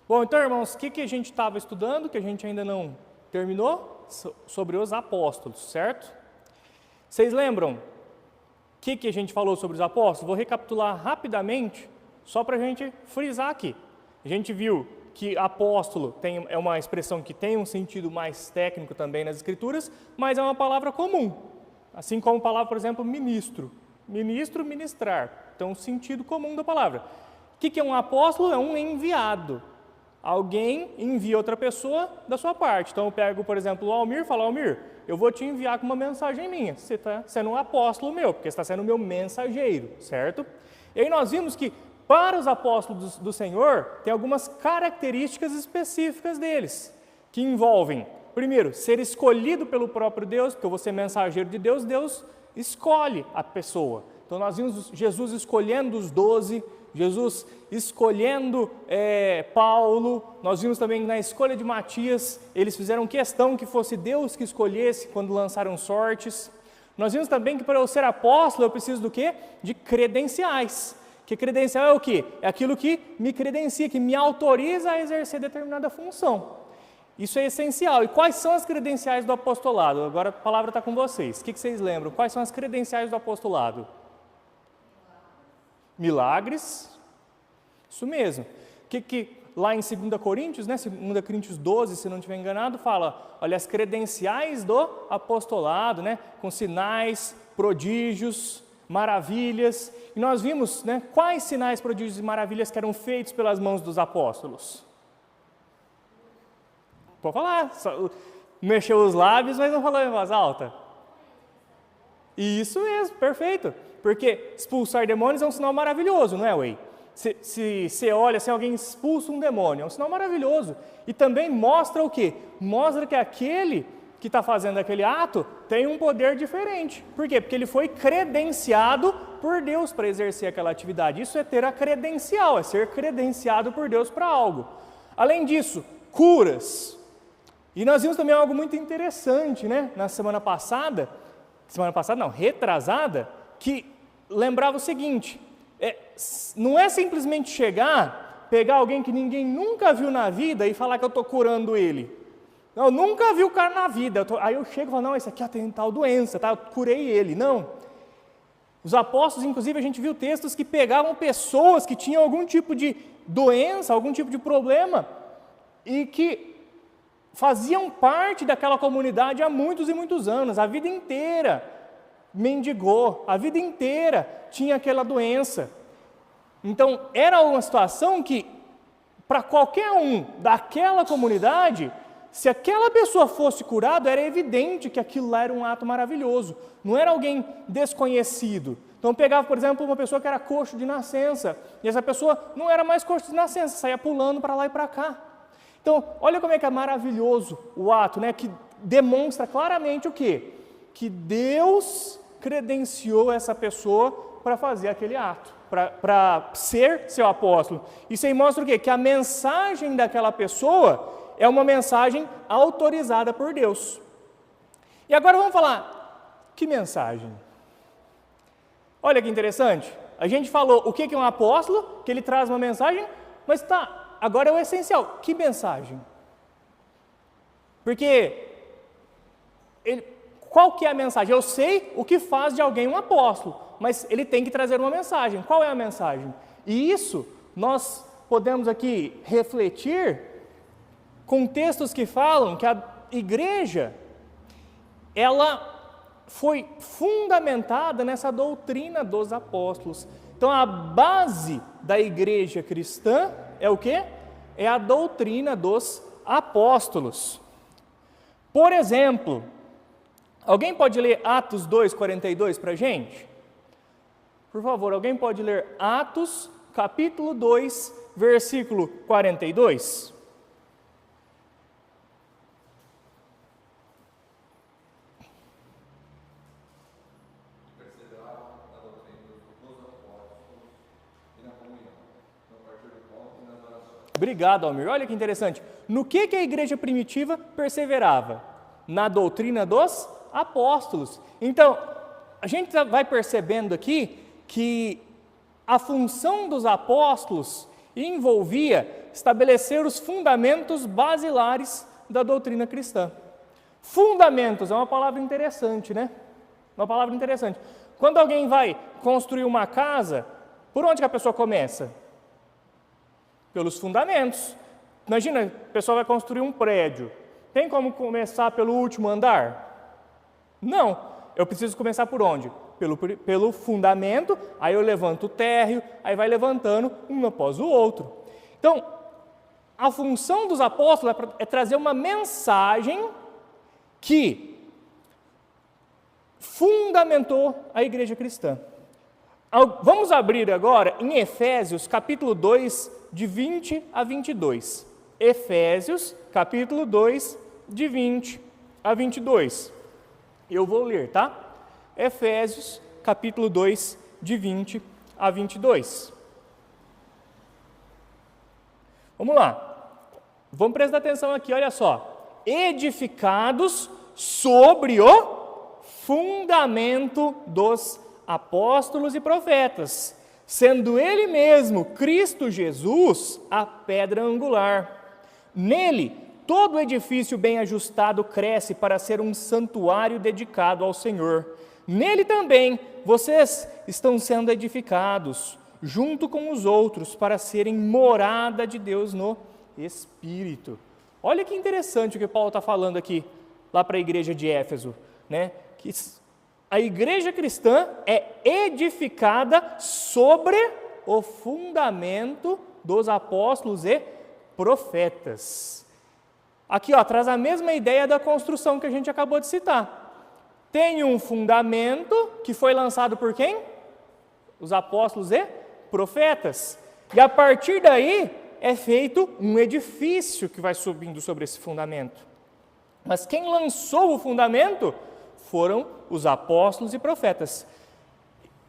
Bom, então, irmãos, o que a gente estava estudando, que a gente ainda não terminou? Sobre os apóstolos, certo? Vocês lembram o que a gente falou sobre os apóstolos? Vou recapitular rapidamente, só para a gente frisar aqui. A gente viu que apóstolo é uma expressão que tem um sentido mais técnico também nas Escrituras, mas é uma palavra comum. Assim como a palavra, por exemplo, ministro. Ministro, ministrar. Então, o sentido comum da palavra. O que é um apóstolo? É um enviado. Alguém envia outra pessoa da sua parte. Então, eu pego, por exemplo, o Almir e falo, Almir, eu vou te enviar com uma mensagem minha. Você está sendo um apóstolo meu, porque você está sendo meu mensageiro, certo? E aí nós vimos que, para os apóstolos do Senhor, tem algumas características específicas deles, que envolvem, primeiro, ser escolhido pelo próprio Deus, porque eu vou ser mensageiro de Deus, Deus escolhe a pessoa. Então, nós vimos Jesus escolhendo os 12, Jesus escolhendo Paulo, nós vimos também na escolha de Matias, eles fizeram questão que fosse Deus que escolhesse quando lançaram sortes. Nós vimos também que para eu ser apóstolo eu preciso do quê? De credenciais. Que credencial é o quê? É aquilo que me credencia, que me autoriza a exercer determinada função. Isso é essencial. E quais são as credenciais do apostolado? Agora a palavra está com vocês. O que vocês lembram? Quais são as credenciais do apostolado? Milagres, isso mesmo. Que lá em 2 Coríntios, né, 2 Coríntios 12, se não estiver enganado, fala, olha, as credenciais do apostolado, né, com sinais, prodígios, maravilhas. E nós vimos, né, quais sinais, prodígios e maravilhas que eram feitos pelas mãos dos apóstolos. Pode falar, só mexeu os lábios, mas não falou em voz alta. Isso mesmo, perfeito. Porque expulsar demônios é um sinal maravilhoso, não é, Wei? Se você olha, se alguém expulsa um demônio, é um sinal maravilhoso. E também mostra o quê? Mostra que aquele que está fazendo aquele ato tem um poder diferente. Por quê? Porque ele foi credenciado por Deus para exercer aquela atividade. Isso é ter a credencial, é ser credenciado por Deus para algo. Além disso, curas. E nós vimos também algo muito interessante, né? Na semana passada não, retrasada, que lembrava o seguinte, não é simplesmente chegar, pegar alguém que ninguém nunca viu na vida e falar que eu estou curando ele. Não, eu nunca vi o cara na vida, aí eu chego e falo, não, esse aqui tem tal doença, tá? Eu curei ele. Não. Os apóstolos, inclusive, a gente viu textos que pegavam pessoas que tinham algum tipo de doença, algum tipo de problema, e que faziam parte daquela comunidade há muitos e muitos anos, a vida inteira. Mendigou, a vida inteira tinha aquela doença. Então, era uma situação que, para qualquer um daquela comunidade, se aquela pessoa fosse curada, era evidente que aquilo lá era um ato maravilhoso, não era alguém desconhecido. Então, pegava, por exemplo, uma pessoa que era coxo de nascença, e essa pessoa não era mais coxo de nascença, saía pulando para lá e para cá. Então, olha como é que é maravilhoso o ato, né? Que demonstra claramente o quê? Que Deus credenciou essa pessoa para fazer aquele ato, para ser seu apóstolo. Isso aí mostra o quê? Que a mensagem daquela pessoa é uma mensagem autorizada por Deus. E agora vamos falar, que mensagem? Olha que interessante, a gente falou o que é um apóstolo, que ele traz uma mensagem, mas agora é o essencial, que mensagem? Porque qual que é a mensagem? Eu sei o que faz de alguém um apóstolo, mas ele tem que trazer uma mensagem. Qual é a mensagem? E isso nós podemos aqui refletir com textos que falam que a igreja, ela foi fundamentada nessa doutrina dos apóstolos. Então a base da igreja cristã é o quê? É a doutrina dos apóstolos. Por exemplo, alguém pode ler Atos 2:42 para a gente? Por favor, alguém pode ler Atos, capítulo 2, versículo 42? Obrigado, Almir. Olha que interessante. No que a igreja primitiva perseverava? Na doutrina dos apóstolos. Então, a gente vai percebendo aqui que a função dos apóstolos envolvia estabelecer os fundamentos basilares da doutrina cristã. Fundamentos é uma palavra interessante, né? Uma palavra interessante. Quando alguém vai construir uma casa, por onde que a pessoa começa? Pelos fundamentos. Imagina, a pessoa vai construir um prédio. Tem como começar pelo último andar? Não. Eu preciso começar por onde? Pelo fundamento, aí eu levanto o térreo, aí vai levantando um após o outro. Então, a função dos apóstolos é trazer uma mensagem que fundamentou a igreja cristã. Vamos abrir agora em Efésios, capítulo 2, de 20 a 22. Efésios, capítulo 2, de 20 a 22. Eu vou ler, tá? Efésios, capítulo 2, de 20 a 22. Vamos lá. Vamos prestar atenção aqui, olha só. Edificados sobre o fundamento dos apóstolos e profetas, sendo Ele mesmo, Cristo Jesus, a pedra angular. Nele, todo o edifício bem ajustado cresce para ser um santuário dedicado ao Senhor. Nele também vocês estão sendo edificados, junto com os outros, para serem morada de Deus no Espírito. Olha que interessante o que Paulo está falando aqui, lá para a igreja de Éfeso, né? Que a igreja cristã é edificada sobre o fundamento dos apóstolos e profetas. Aqui, ó, traz a mesma ideia da construção que a gente acabou de citar. Tem um fundamento que foi lançado por quem? Os apóstolos e profetas. E a partir daí é feito um edifício que vai subindo sobre esse fundamento. Mas quem lançou o fundamento foram os apóstolos e profetas.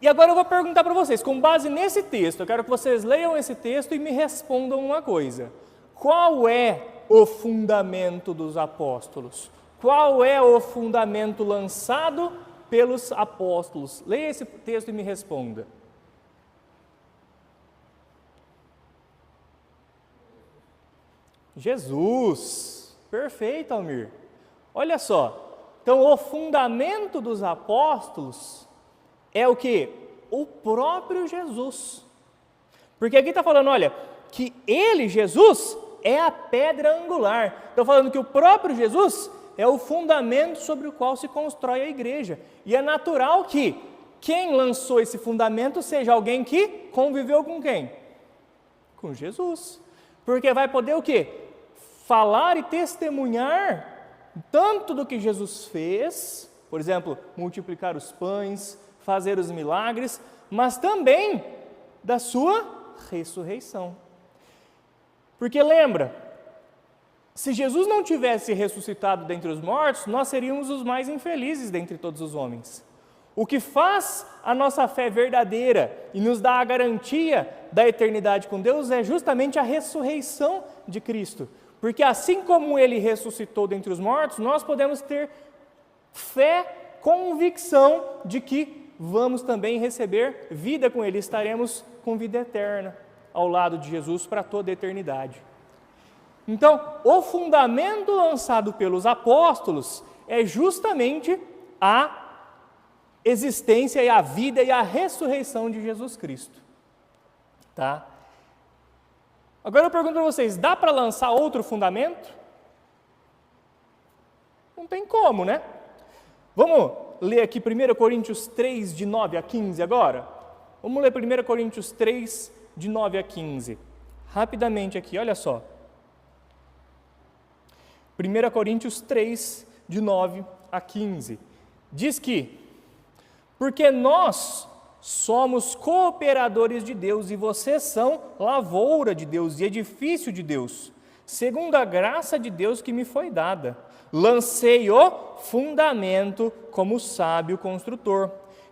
E agora eu vou perguntar para vocês, com base nesse texto, eu quero que vocês leiam esse texto e me respondam uma coisa. Qual é o fundamento dos apóstolos? Qual é o fundamento lançado pelos apóstolos? Leia esse texto e me responda. Jesus. Perfeito, Almir. Olha só. Então, o fundamento dos apóstolos é o quê? O próprio Jesus. Porque aqui está falando, olha, que ele, Jesus, é a pedra angular. Estou falando que o próprio Jesus é o fundamento sobre o qual se constrói a igreja. E é natural que quem lançou esse fundamento seja alguém que conviveu com quem? Com Jesus. Porque vai poder o quê? Falar e testemunhar tanto do que Jesus fez, por exemplo, multiplicar os pães, fazer os milagres, mas também da sua ressurreição. Porque lembra, se Jesus não tivesse ressuscitado dentre os mortos, nós seríamos os mais infelizes dentre todos os homens. O que faz a nossa fé verdadeira e nos dá a garantia da eternidade com Deus é justamente a ressurreição de Cristo. Porque assim como Ele ressuscitou dentre os mortos, nós podemos ter fé, convicção de que vamos também receber vida com Ele. Estaremos com vida eterna ao lado de Jesus para toda a eternidade. Então, o fundamento lançado pelos apóstolos é justamente a existência e a vida e a ressurreição de Jesus Cristo. Tá? Agora eu pergunto para vocês, dá para lançar outro fundamento? Não tem como, né? Vamos ler aqui 1 Coríntios 3, de 9 a 15 agora? Vamos ler 1 Coríntios 3, de 9 a 15. Rapidamente aqui, olha só. 1 Coríntios 3, de 9 a 15. Diz que, porque nós somos cooperadores de Deus e vocês são lavoura de Deus e edifício de Deus, segundo a graça de Deus que me foi dada. Lancei o fundamento como sábio construtor,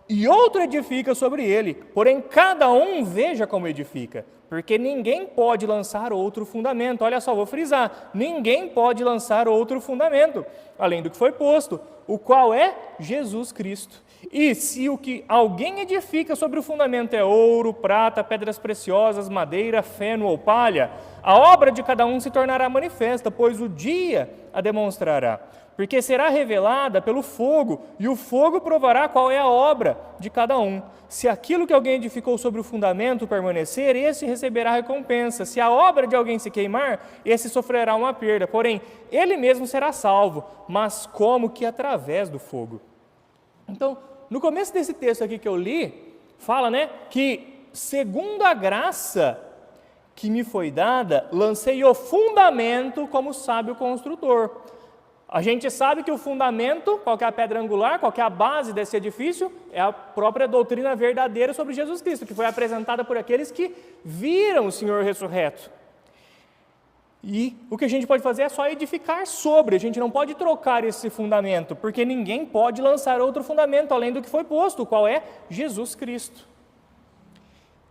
e outro edifica sobre ele, porém cada um veja como edifica, porque ninguém pode lançar outro fundamento. Olha só, vou frisar, ninguém pode lançar outro fundamento, além do que foi posto, o qual é Jesus Cristo. E se o que alguém edifica sobre o fundamento é ouro, prata, pedras preciosas, madeira, feno ou palha, a obra de cada um se tornará manifesta, pois o dia a demonstrará. Porque será revelada pelo fogo, e o fogo provará qual é a obra de cada um. Se aquilo que alguém edificou sobre o fundamento permanecer, esse receberá recompensa. Se a obra de alguém se queimar, esse sofrerá uma perda. Porém, ele mesmo será salvo, mas como que através do fogo. Então, no começo desse texto aqui que eu li, fala, que segundo a graça que me foi dada, lancei o fundamento como sábio construtor. A gente sabe que o fundamento, qual que é a pedra angular, qual que é a base desse edifício, é a própria doutrina verdadeira sobre Jesus Cristo, que foi apresentada por aqueles que viram o Senhor ressurreto. E o que a gente pode fazer é só edificar sobre, a gente não pode trocar esse fundamento, porque ninguém pode lançar outro fundamento além do que foi posto, qual é Jesus Cristo.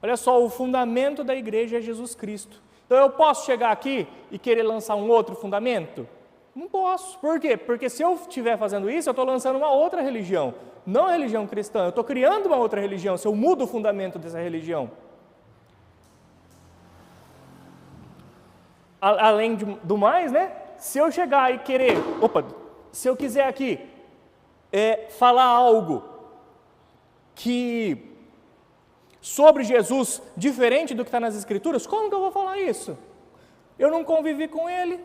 Olha só, o fundamento da igreja é Jesus Cristo. Então eu posso chegar aqui e querer lançar um outro fundamento? Não posso. Por quê? Porque se eu estiver fazendo isso, eu estou lançando uma outra religião, não a religião cristã, eu estou criando uma outra religião, se eu mudo o fundamento dessa religião. Além do mais, se eu chegar e querer, se eu quiser aqui falar algo que sobre Jesus diferente do que está nas Escrituras, como que eu vou falar isso? Eu não convivi com ele.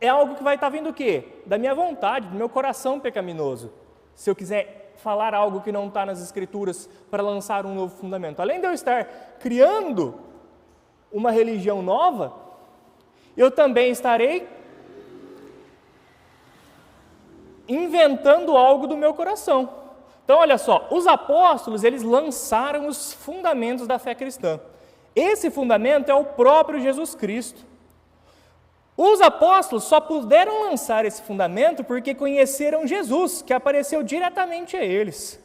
É algo que vai estar vindo o quê? Da minha vontade, do meu coração pecaminoso. Se eu quiser falar algo que não está nas Escrituras para lançar um novo fundamento. Além de eu estar criando uma religião nova, eu também estarei inventando algo do meu coração. Então, olha só, os apóstolos, eles lançaram os fundamentos da fé cristã. Esse fundamento é o próprio Jesus Cristo. Os apóstolos só puderam lançar esse fundamento porque conheceram Jesus, que apareceu diretamente a eles.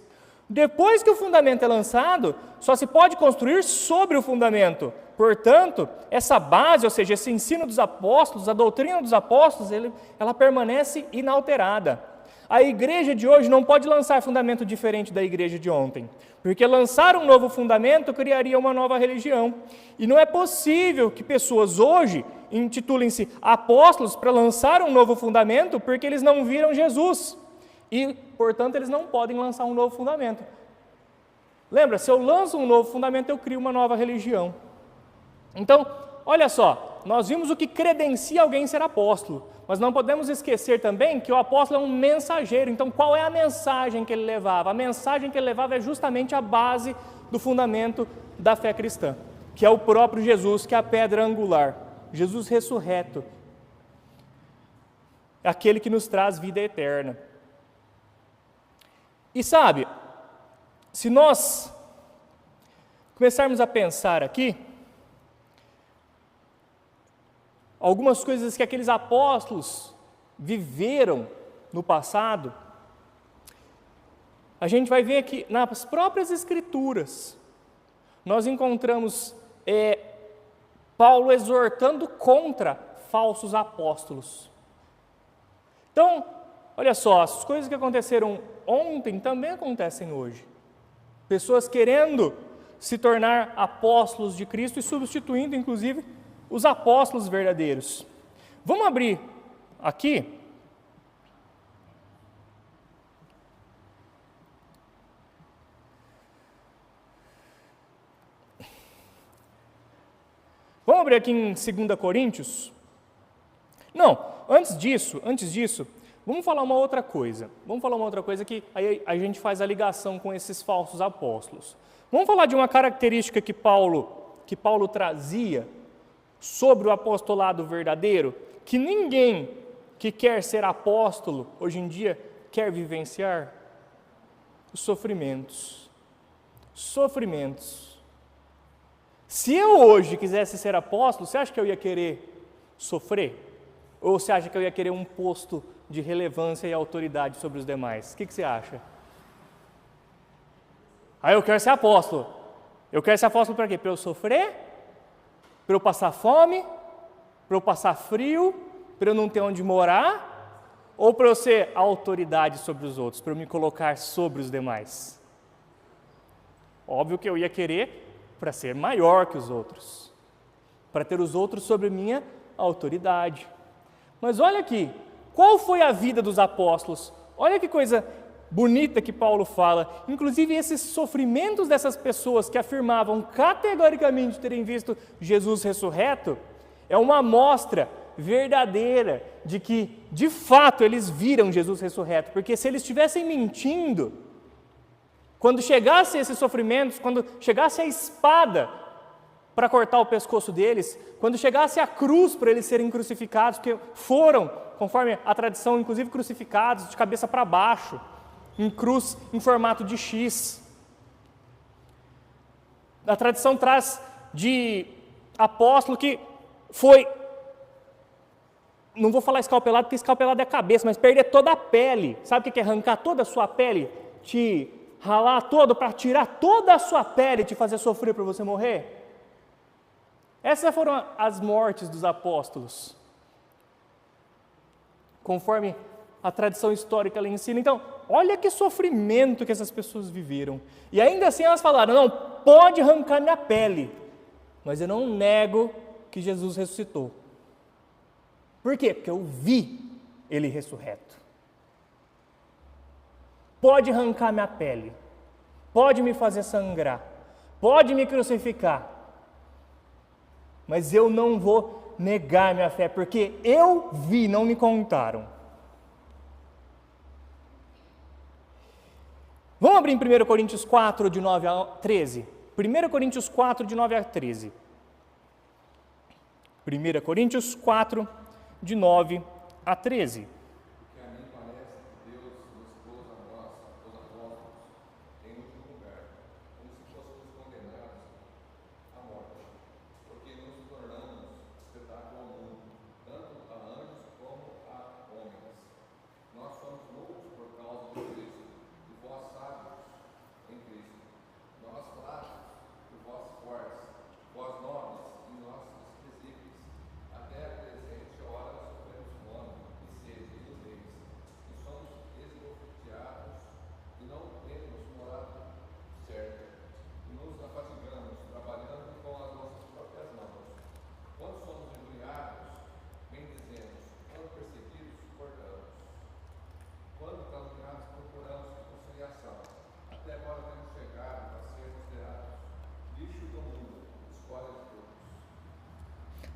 Depois que o fundamento é lançado, só se pode construir sobre o fundamento. Portanto, essa base, ou seja, esse ensino dos apóstolos, a doutrina dos apóstolos, ela permanece inalterada. A igreja de hoje não pode lançar fundamento diferente da igreja de ontem, porque lançar um novo fundamento criaria uma nova religião. E não é possível que pessoas hoje intitulem-se apóstolos para lançar um novo fundamento, porque eles não viram Jesus. E, portanto, eles não podem lançar um novo fundamento. Lembra, se eu lanço um novo fundamento, eu crio uma nova religião. Então, olha só, nós vimos o que credencia alguém ser apóstolo, mas não podemos esquecer também que o apóstolo é um mensageiro. Então, qual é a mensagem que ele levava? A mensagem que ele levava é justamente a base do fundamento da fé cristã, que é o próprio Jesus, que é a pedra angular, Jesus ressurreto, aquele que nos traz vida eterna. E sabe, se nós começarmos a pensar aqui, algumas coisas que aqueles apóstolos viveram no passado, a gente vai ver que nas próprias Escrituras, nós encontramos Paulo exortando contra falsos apóstolos. Então, olha só, as coisas que aconteceram ontem também acontecem hoje. Pessoas querendo se tornar apóstolos de Cristo e substituindo, inclusive, os apóstolos verdadeiros. Vamos abrir aqui. Vamos abrir aqui em 2 Coríntios? Não, antes disso, vamos falar uma outra coisa. Vamos falar uma outra coisa que aí a gente faz a ligação com esses falsos apóstolos. Vamos falar de uma característica que Paulo trazia sobre o apostolado verdadeiro, que ninguém que quer ser apóstolo hoje em dia quer vivenciar: os sofrimentos. Sofrimentos. Se eu hoje quisesse ser apóstolo, você acha que eu ia querer sofrer? Ou você acha que eu ia querer um posto de relevância e autoridade sobre os demais? O que você acha? Eu quero ser apóstolo. Eu quero esse apóstolo para quê? Para eu sofrer? Para eu passar fome? Para eu passar frio? Para eu não ter onde morar? Ou para eu ser a autoridade sobre os outros? Para eu me colocar sobre os demais? Óbvio que eu ia querer para ser maior que os outros. Para ter os outros sobre minha autoridade. Mas olha aqui, qual foi a vida dos apóstolos? Olha que coisa bonita que Paulo fala. Inclusive esses sofrimentos dessas pessoas que afirmavam categoricamente terem visto Jesus ressurreto, é uma amostra verdadeira de que, de fato, eles viram Jesus ressurreto. Porque se eles estivessem mentindo, quando chegassem esses sofrimentos, quando chegasse a espada para cortar o pescoço deles, quando chegasse a cruz para eles serem crucificados, porque foram, conforme a tradição, inclusive crucificados de cabeça para baixo, em cruz em formato de X. A tradição traz de apóstolo que foi, não vou falar escalpelado, porque escalpelado é a cabeça, mas perder toda a pele. Sabe o que é arrancar toda a sua pele? Te ralar todo para tirar toda a sua pele e te fazer sofrer para você morrer? Essas foram as mortes dos apóstolos, conforme a tradição histórica ela ensina. Então, olha que sofrimento que essas pessoas viveram. E ainda assim elas falaram, não, pode arrancar minha pele, mas eu não nego que Jesus ressuscitou. Por quê? Porque eu vi ele ressurreto. Pode arrancar minha pele, pode me fazer sangrar, pode me crucificar, mas eu não vou negar minha fé, porque eu vi, não me contaram. Vamos abrir em 1 Coríntios 4, de 9 a 13? 1 Coríntios 4, de 9 a 13. 1 Coríntios 4, de 9 a 13.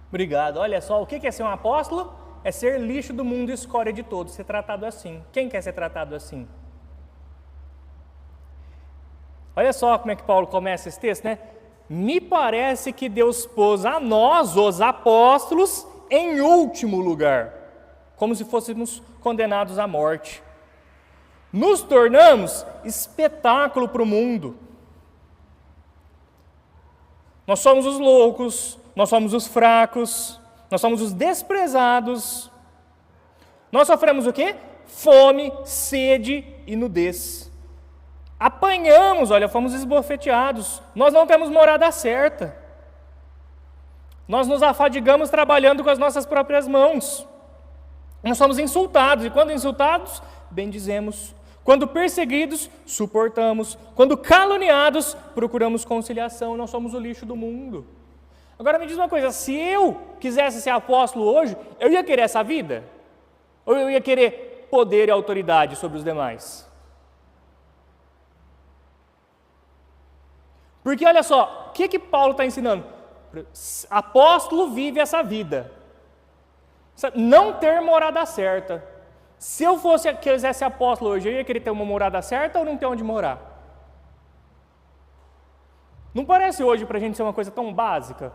Obrigado. Olha só, o que é ser um apóstolo? É ser lixo do mundo e escória de todos, ser tratado assim. Quem quer ser tratado assim? Olha só como é que Paulo começa esse texto, né? Me parece que Deus pôs a nós, os apóstolos, em último lugar, como se fôssemos condenados à morte. Nos tornamos espetáculo para o mundo. Nós somos os loucos, nós somos os fracos, nós somos os desprezados. Nós sofremos o quê? Fome, sede e nudez. Apanhamos, olha, fomos esbofeteados. Nós não temos morada certa. Nós nos afadigamos trabalhando com as nossas próprias mãos. Nós somos insultados, e quando insultados, bendizemos. Quando perseguidos, suportamos. Quando caluniados, procuramos conciliação. Nós somos o lixo do mundo. Agora me diz uma coisa, se eu quisesse ser apóstolo hoje, eu ia querer essa vida? Ou eu ia querer poder e autoridade sobre os demais? Porque olha só, o que Paulo está ensinando? Apóstolo vive essa vida. Não ter morada certa. Se eu quisesse apóstolo hoje, eu ia querer ter uma morada certa ou não ter onde morar? Não parece hoje para a gente ser uma coisa tão básica?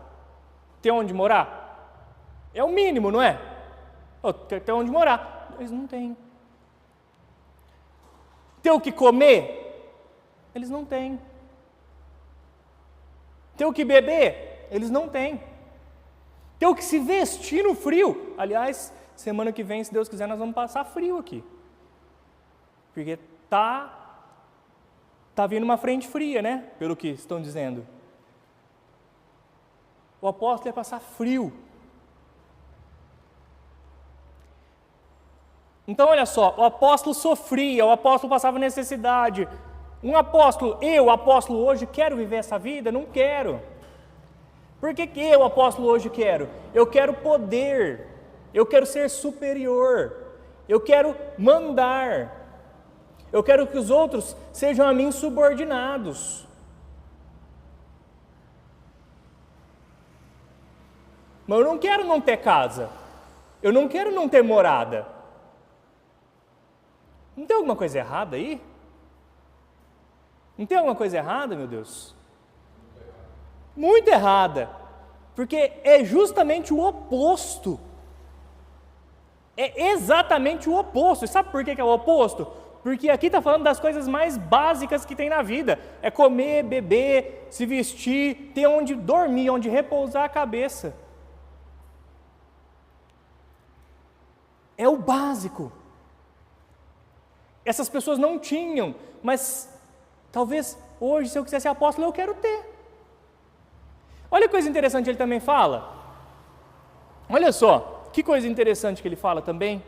Ter onde morar? É o mínimo, não é? Ter onde morar. Eles não têm. Ter o que comer? Eles não têm. Ter o que beber? Eles não têm. Ter o que se vestir no frio? Aliás, semana que vem, se Deus quiser, nós vamos passar frio aqui. Porque tá vindo uma frente fria, né? Pelo que estão dizendo. o apóstolo ia passar frio. Então, olha só, o apóstolo sofria, o apóstolo passava necessidade. Um apóstolo, eu, apóstolo, hoje quero viver essa vida? Não quero. Por que eu, apóstolo, hoje quero? Eu quero poder, eu quero ser superior, eu quero mandar, eu quero que os outros sejam a mim subordinados. Mas eu não quero não ter casa, eu não quero não ter morada. Não tem alguma coisa errada aí? Não tem alguma coisa errada, meu Deus? Muito errada, porque é justamente o oposto. É exatamente o oposto. E sabe por que é o oposto? Porque aqui está falando das coisas mais básicas que tem na vida. É comer, beber, se vestir, ter onde dormir, onde repousar a cabeça. É o básico. Essas pessoas não tinham, mas talvez hoje, se eu quiser ser apóstolo, eu quero ter. Olha que coisa interessante ele também fala. Olha só, que coisa interessante que ele fala também.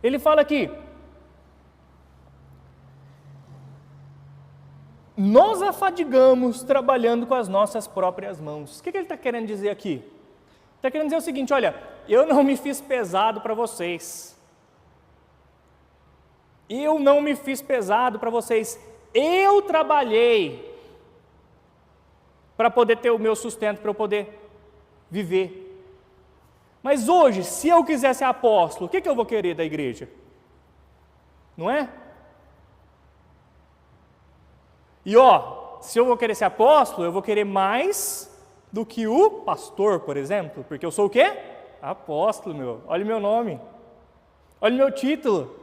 Ele fala aqui: nós afadigamos trabalhando com as nossas próprias mãos. O que ele está querendo dizer aqui? Está querendo dizer o seguinte: olha, eu não me fiz pesado para vocês. Eu não me fiz pesado para vocês. Eu trabalhei para poder ter o meu sustento, para eu poder viver. Mas hoje, se eu quiser ser apóstolo, o que eu vou querer da igreja? Não é? E se eu vou querer ser apóstolo, eu vou querer mais do que o pastor, por exemplo, porque eu sou o quê? Apóstolo, meu. Olha o meu nome. Olha o meu título.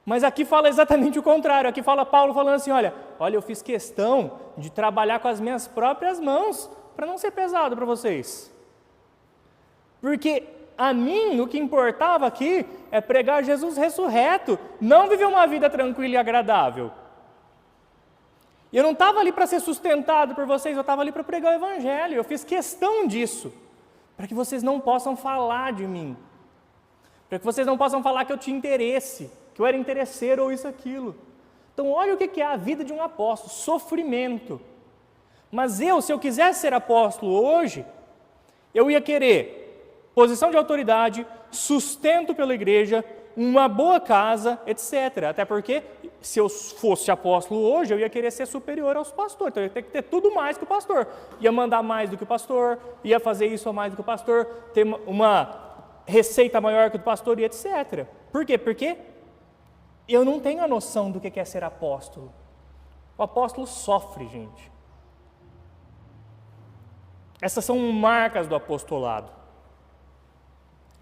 Mas aqui fala exatamente o contrário. Aqui fala Paulo falando assim, olha, eu fiz questão de trabalhar com as minhas próprias mãos para não ser pesado para vocês. Porque a mim, o que importava aqui é pregar Jesus ressurreto, não viver uma vida tranquila e agradável. E eu não estava ali para ser sustentado por vocês, eu estava ali para pregar o evangelho. Eu fiz questão disso, para que vocês não possam falar de mim, para que vocês não possam falar que eu tinha interesse, que eu era interesseiro ou isso, aquilo. Então olha o que é a vida de um apóstolo, sofrimento. Mas se eu quisesse ser apóstolo hoje, eu ia querer posição de autoridade, sustento pela igreja, uma boa casa, etc. Até porque, se eu fosse apóstolo hoje, eu ia querer ser superior aos pastores. Então eu ia ter que ter tudo mais que o pastor. Ia mandar mais do que o pastor, ia fazer isso ou mais do que o pastor, ter uma receita maior que o do pastor e etc. Por quê? Porque eu não tenho a noção do que é ser apóstolo. O apóstolo sofre, gente. Essas são marcas do apostolado.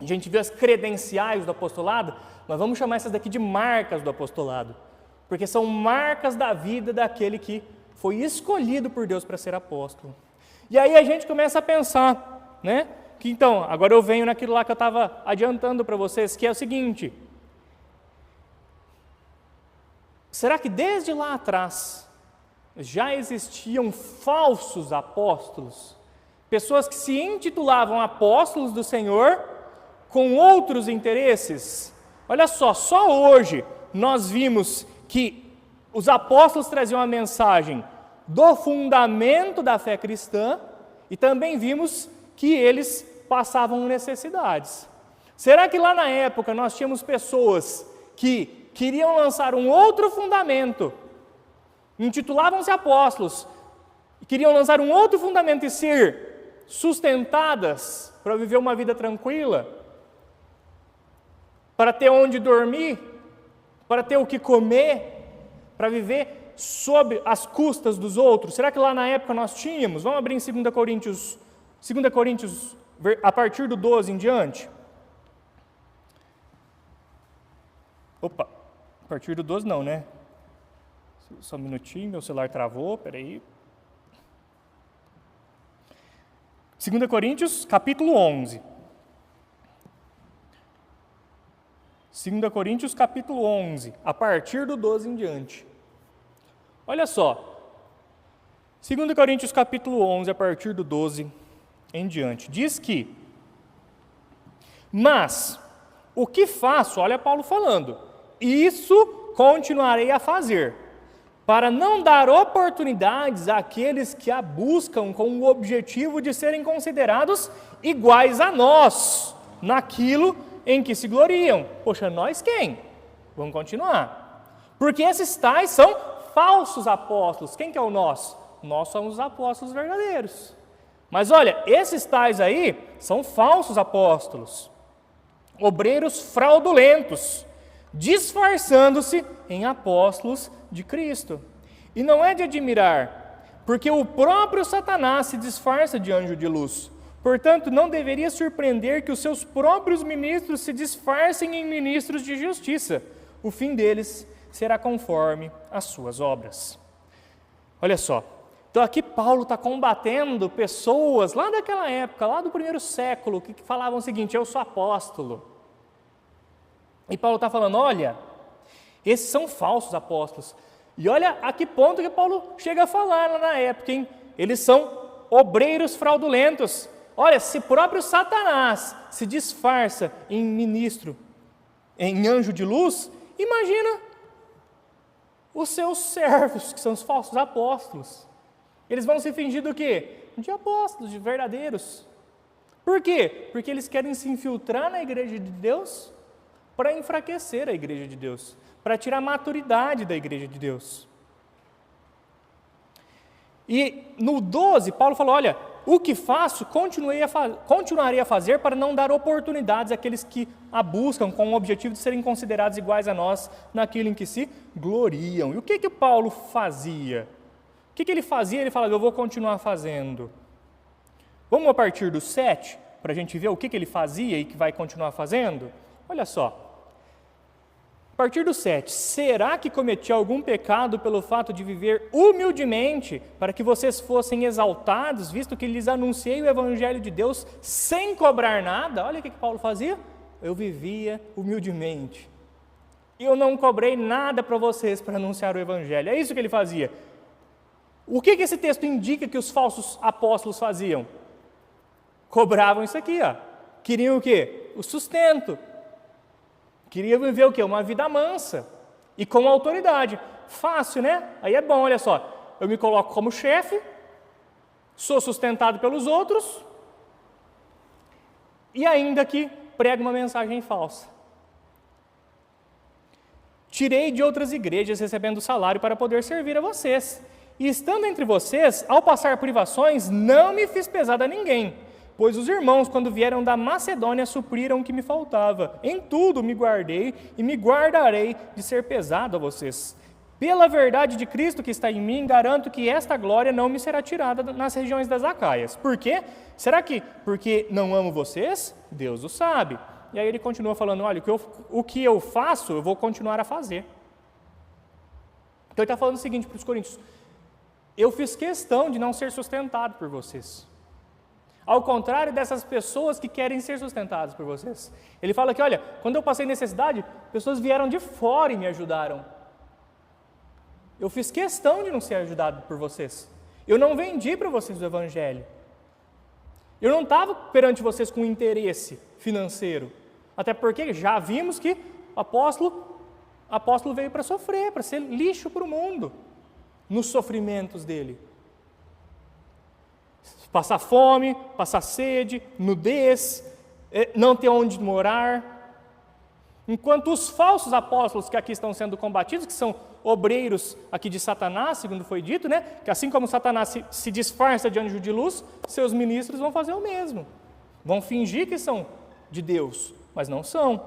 A gente vê as credenciais do apostolado, nós vamos chamar essas daqui de marcas do apostolado, porque são marcas da vida daquele que foi escolhido por Deus para ser apóstolo. E aí a gente começa a pensar, né? Que então, agora eu venho naquilo lá que eu estava adiantando para vocês, que é o seguinte: será que desde lá atrás já existiam falsos apóstolos? Pessoas que se intitulavam apóstolos do Senhor com outros interesses? Olha só hoje nós vimos que os apóstolos traziam a mensagem do fundamento da fé cristã e também vimos que eles passavam necessidades. Será que lá na época nós tínhamos pessoas que queriam lançar um outro fundamento, intitulavam-se apóstolos, queriam lançar um outro fundamento e ser sustentadas para viver uma vida tranquila, para ter onde dormir, para ter o que comer, para viver sob as custas dos outros? Será que lá na época nós tínhamos? Vamos abrir em 2 Coríntios, a partir do 12 em diante. Opa, a partir do 12 não, né? Só um minutinho, meu celular travou, peraí. 2 Coríntios, capítulo 11. 2 Coríntios, capítulo 11, a partir do 12 em diante. Olha só. 2 Coríntios capítulo 11, a partir do 12 em diante, diz que: mas o que faço, olha Paulo falando, isso continuarei a fazer, para não dar oportunidades àqueles que a buscam com o objetivo de serem considerados iguais a nós, naquilo em que se gloriam. Poxa, nós quem? Vamos continuar. Porque esses tais são falsos apóstolos. Quem que é o nós? Nós somos os apóstolos verdadeiros. Mas olha, esses tais aí são falsos apóstolos, obreiros fraudulentos, disfarçando-se em apóstolos de Cristo. E não é de admirar, porque o próprio Satanás se disfarça de anjo de luz. Portanto, não deveria surpreender que os seus próprios ministros se disfarcem em ministros de justiça. O fim deles será conforme as suas obras. Olha só, então aqui Paulo está combatendo pessoas lá daquela época, lá do primeiro século, que falavam o seguinte: eu sou apóstolo. E Paulo está falando, olha, esses são falsos apóstolos. E olha a que ponto que Paulo chega a falar lá na época, hein? Eles são obreiros fraudulentos. Olha, se próprio Satanás se disfarça em ministro, em anjo de luz, imagina os seus servos, que são os falsos apóstolos. Eles vão se fingir do quê? De apóstolos, de verdadeiros. Por quê? Porque eles querem se infiltrar na igreja de Deus para enfraquecer a igreja de Deus, para tirar a maturidade da igreja de Deus. E no 12, Paulo falou, olha, o que faço, continuarei a fazer para não dar oportunidades àqueles que a buscam com o objetivo de serem considerados iguais a nós naquilo em que se gloriam. E o que Paulo fazia? O que ele fazia? Ele falava, eu vou continuar fazendo. Vamos a partir do 7, para a gente ver o que ele fazia e que vai continuar fazendo? Olha só. A partir do 7, será que cometi algum pecado pelo fato de viver humildemente para que vocês fossem exaltados, visto que lhes anunciei o Evangelho de Deus sem cobrar nada? Olha o que Paulo fazia. Eu vivia humildemente. E eu não cobrei nada para vocês para anunciar o Evangelho. É isso que ele fazia. O que esse texto indica que os falsos apóstolos faziam? Cobravam isso aqui, ó. Queriam o quê? O sustento. Queriam viver o quê? Uma vida mansa e com autoridade. Fácil, né? Aí é bom, olha só. Eu me coloco como chefe, sou sustentado pelos outros e ainda que prego uma mensagem falsa. Tirei de outras igrejas recebendo salário para poder servir a vocês. E estando entre vocês, ao passar privações, não me fiz pesado a ninguém, pois os irmãos, quando vieram da Macedônia, supriram o que me faltava. Em tudo me guardei e me guardarei de ser pesado a vocês. Pela verdade de Cristo que está em mim, garanto que esta glória não me será tirada nas regiões das Acaias. Por quê? Será que porque não amo vocês? Deus o sabe. E aí ele continua falando, olha, o que eu faço, eu vou continuar a fazer. Então ele está falando o seguinte para os coríntios, eu fiz questão de não ser sustentado por vocês. Ao contrário dessas pessoas que querem ser sustentadas por vocês. Ele fala que, olha, quando eu passei necessidade, pessoas vieram de fora e me ajudaram. Eu fiz questão de não ser ajudado por vocês. Eu não vendi para vocês o Evangelho. Eu não estava perante vocês com interesse financeiro. Até porque já vimos que o apóstolo veio para sofrer, para ser lixo para o mundo, nos sofrimentos dele. Passar fome, passar sede, nudez, não ter onde morar. Enquanto os falsos apóstolos que aqui estão sendo combatidos, que são obreiros aqui de Satanás, segundo foi dito, né? Que assim como Satanás se disfarça de anjo de luz, seus ministros vão fazer o mesmo. Vão fingir que são de Deus, mas não são.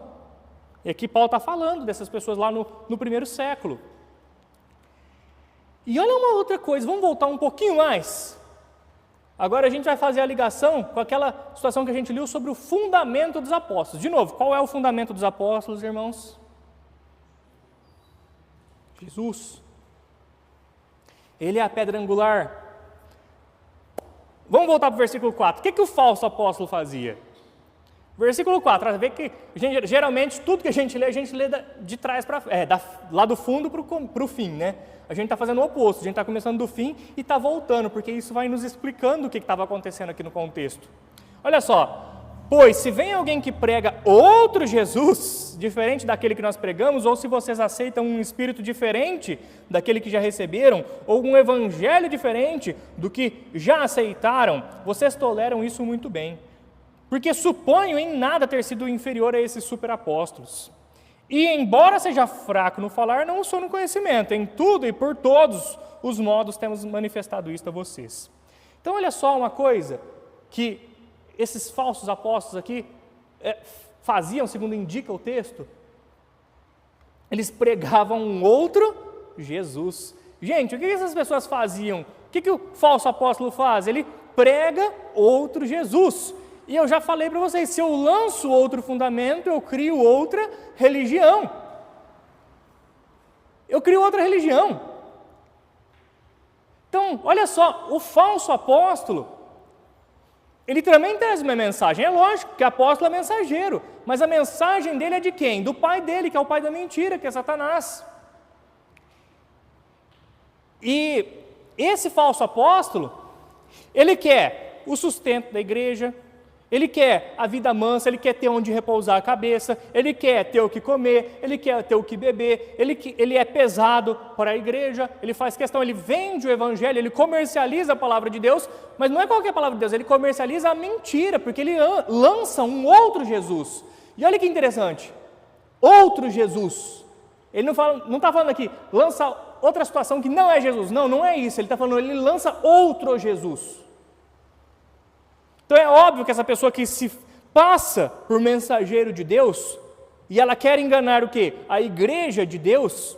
E aqui Paulo está falando dessas pessoas lá no primeiro século. E olha uma outra coisa, vamos voltar um pouquinho mais. Agora a gente vai fazer a ligação com aquela situação que a gente leu sobre o fundamento dos apóstolos. De novo, qual é o fundamento dos apóstolos, irmãos? Jesus. Ele é a pedra angular. Vamos voltar para o versículo 4. O que o falso apóstolo fazia? Versículo 4, vê que geralmente tudo que a gente lê de trás para lá do fundo para o fim, né? A gente está fazendo o oposto, a gente está começando do fim e está voltando, porque isso vai nos explicando o que estava acontecendo aqui no contexto. Olha só, pois se vem alguém que prega outro Jesus, diferente daquele que nós pregamos, ou se vocês aceitam um espírito diferente daquele que já receberam, ou um evangelho diferente do que já aceitaram, vocês toleram isso muito bem. Porque suponho em nada ter sido inferior a esses superapóstolos. E embora seja fraco no falar, não sou no conhecimento. Em tudo e por todos os modos temos manifestado isto a vocês. Então olha só uma coisa que esses falsos apóstolos aqui faziam, segundo indica o texto. Eles pregavam um outro Jesus. Gente, o que essas pessoas faziam? O que o falso apóstolo faz? Ele prega outro Jesus. E eu já falei para vocês, se eu lanço outro fundamento, eu crio outra religião. Eu crio outra religião. Então, olha só, o falso apóstolo, ele também traz uma mensagem. É lógico que apóstolo é mensageiro, mas a mensagem dele é de quem? Do pai dele, que é o pai da mentira, que é Satanás. E esse falso apóstolo, ele quer o sustento da igreja, ele quer a vida mansa, ele quer ter onde repousar a cabeça, ele quer ter o que comer, ele quer ter o que beber, ele é pesado para a igreja, ele faz questão, ele vende o evangelho, ele comercializa a palavra de Deus, mas não é qualquer palavra de Deus, ele comercializa a mentira, porque ele lança um outro Jesus. E olha que interessante, outro Jesus. Ele não está falando aqui, lança outra situação que não é Jesus, não é isso, ele está falando, ele lança outro Jesus. Então é óbvio que essa pessoa que se passa por mensageiro de Deus, e ela quer enganar o quê? A igreja de Deus,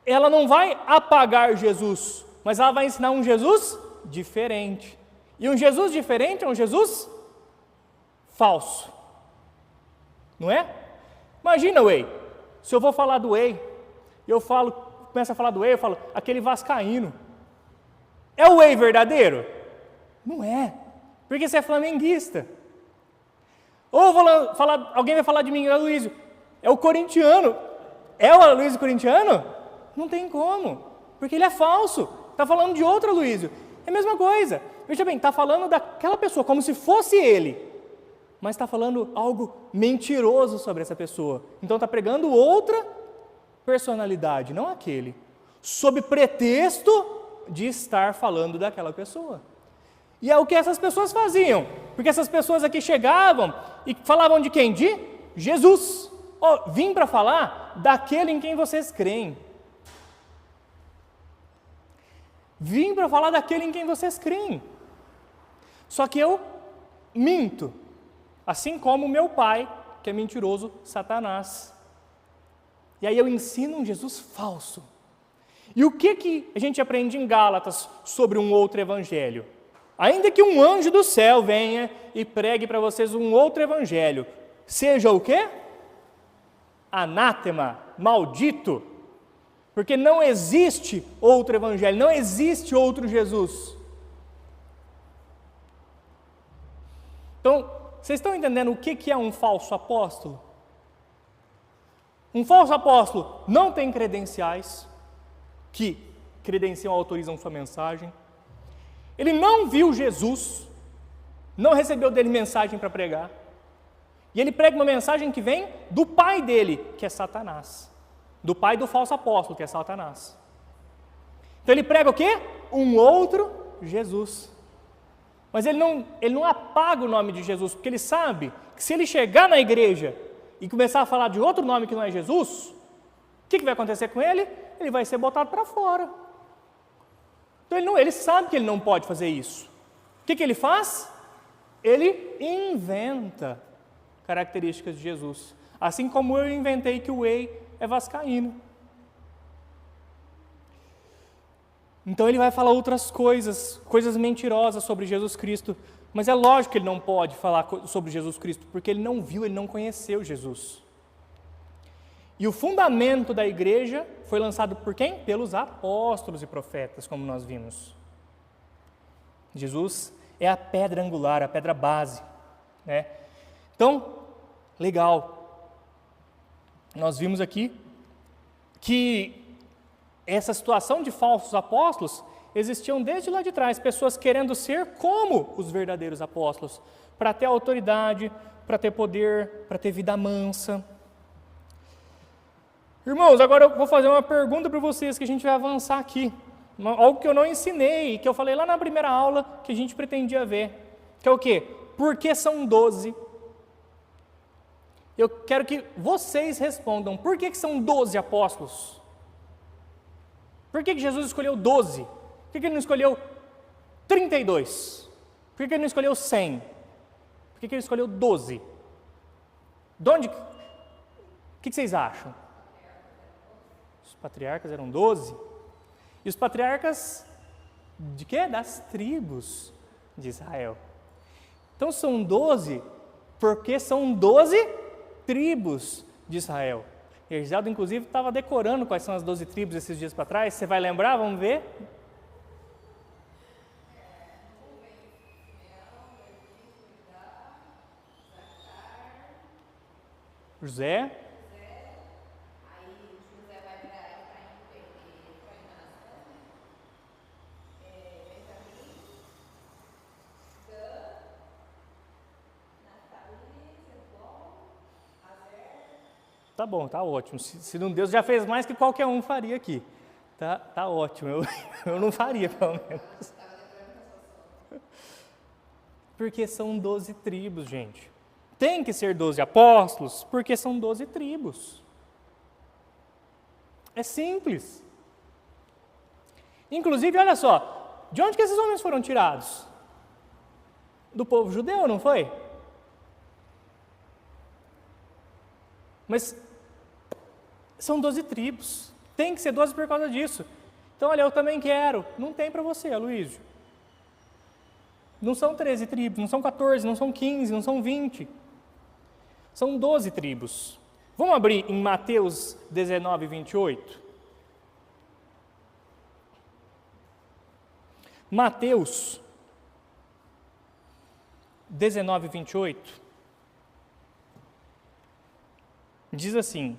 ela não vai apagar Jesus, mas ela vai ensinar um Jesus diferente. E um Jesus diferente é um Jesus falso. Não é? Imagina, se eu vou falar do começo a falar do eu falo, aquele vascaíno. É o verdadeiro? Não é, porque você é flamenguista. Ou alguém vai falar de mim, Aloysio, é o corintiano. É o Aloysio corintiano? Não tem como, porque ele é falso. Está falando de outro Aloysio. É a mesma coisa. Veja bem, está falando daquela pessoa como se fosse ele, mas está falando algo mentiroso sobre essa pessoa. Então está pregando outra personalidade, não aquele, sob pretexto de estar falando daquela pessoa. E é o que essas pessoas faziam, porque essas pessoas aqui chegavam e falavam de quem? De Jesus. Vim para falar daquele em quem vocês creem. Vim para falar daquele em quem vocês creem. Só que eu minto, assim como o meu pai, que é mentiroso, Satanás. E aí eu ensino um Jesus falso. E o que a gente aprende em Gálatas sobre um outro evangelho? Ainda que um anjo do céu venha e pregue para vocês um outro evangelho, seja o quê? Anátema, maldito, porque não existe outro evangelho, não existe outro Jesus. Então, vocês estão entendendo o que é um falso apóstolo? Um falso apóstolo não tem credenciais que credenciam ou autorizam sua mensagem. Ele não viu Jesus, não recebeu dele mensagem para pregar. E ele prega uma mensagem que vem do pai dele, que é Satanás. Do pai do falso apóstolo, que é Satanás. Então ele prega o quê? Um outro Jesus. Mas ele não apaga o nome de Jesus, porque ele sabe que se ele chegar na igreja e começar a falar de outro nome que não é Jesus, o que vai acontecer com ele? Ele vai ser botado para fora. Então ele sabe que ele não pode fazer isso. O que ele faz? Ele inventa características de Jesus. Assim como eu inventei que o Whey é vascaíno. Então ele vai falar outras coisas mentirosas sobre Jesus Cristo. Mas é lógico que ele não pode falar sobre Jesus Cristo, porque ele não viu, ele não conheceu Jesus. E o fundamento da igreja foi lançado por quem? Pelos apóstolos e profetas, como nós vimos. Jesus é a pedra angular, a pedra base. né? Então, legal. Nós vimos aqui que essa situação de falsos apóstolos existiam desde lá de trás, pessoas querendo ser como os verdadeiros apóstolos, para ter autoridade, para ter poder, para ter vida mansa. Irmãos, agora eu vou fazer uma pergunta para vocês que a gente vai avançar aqui. Algo que eu não ensinei, que eu falei lá na primeira aula, que a gente pretendia ver. Que é o quê? Por que são 12? Eu quero que vocês respondam. Por que são 12 apóstolos? Por que Jesus escolheu 12? Por que ele não escolheu 32? Por que ele não escolheu 100? Por que ele escolheu 12? De onde? O que vocês acham? Os patriarcas eram 12? E os patriarcas de quê? Das tribos de Israel. Então são 12 porque são 12 tribos de Israel. Hergialdo, inclusive, estava decorando quais são as 12 tribos esses dias para trás. Você vai lembrar? Vamos ver? José. Tá bom, tá ótimo. Se não Deus já fez mais que qualquer um faria aqui. Tá ótimo. Eu não faria, pelo menos. Porque são 12 tribos, gente. Tem que ser 12 apóstolos, porque são 12 tribos. É simples. Inclusive, olha só, de onde que esses homens foram tirados? Do povo judeu, não foi? Mas são 12 tribos. Tem que ser 12 por causa disso. Então, olha, eu também quero. Não tem para você, Aloysio. Não são 13 tribos, não são 14, não são 15, não são 20. São 12 tribos. Vamos abrir em Mateus 19, 28? Mateus 19, 28. Diz assim: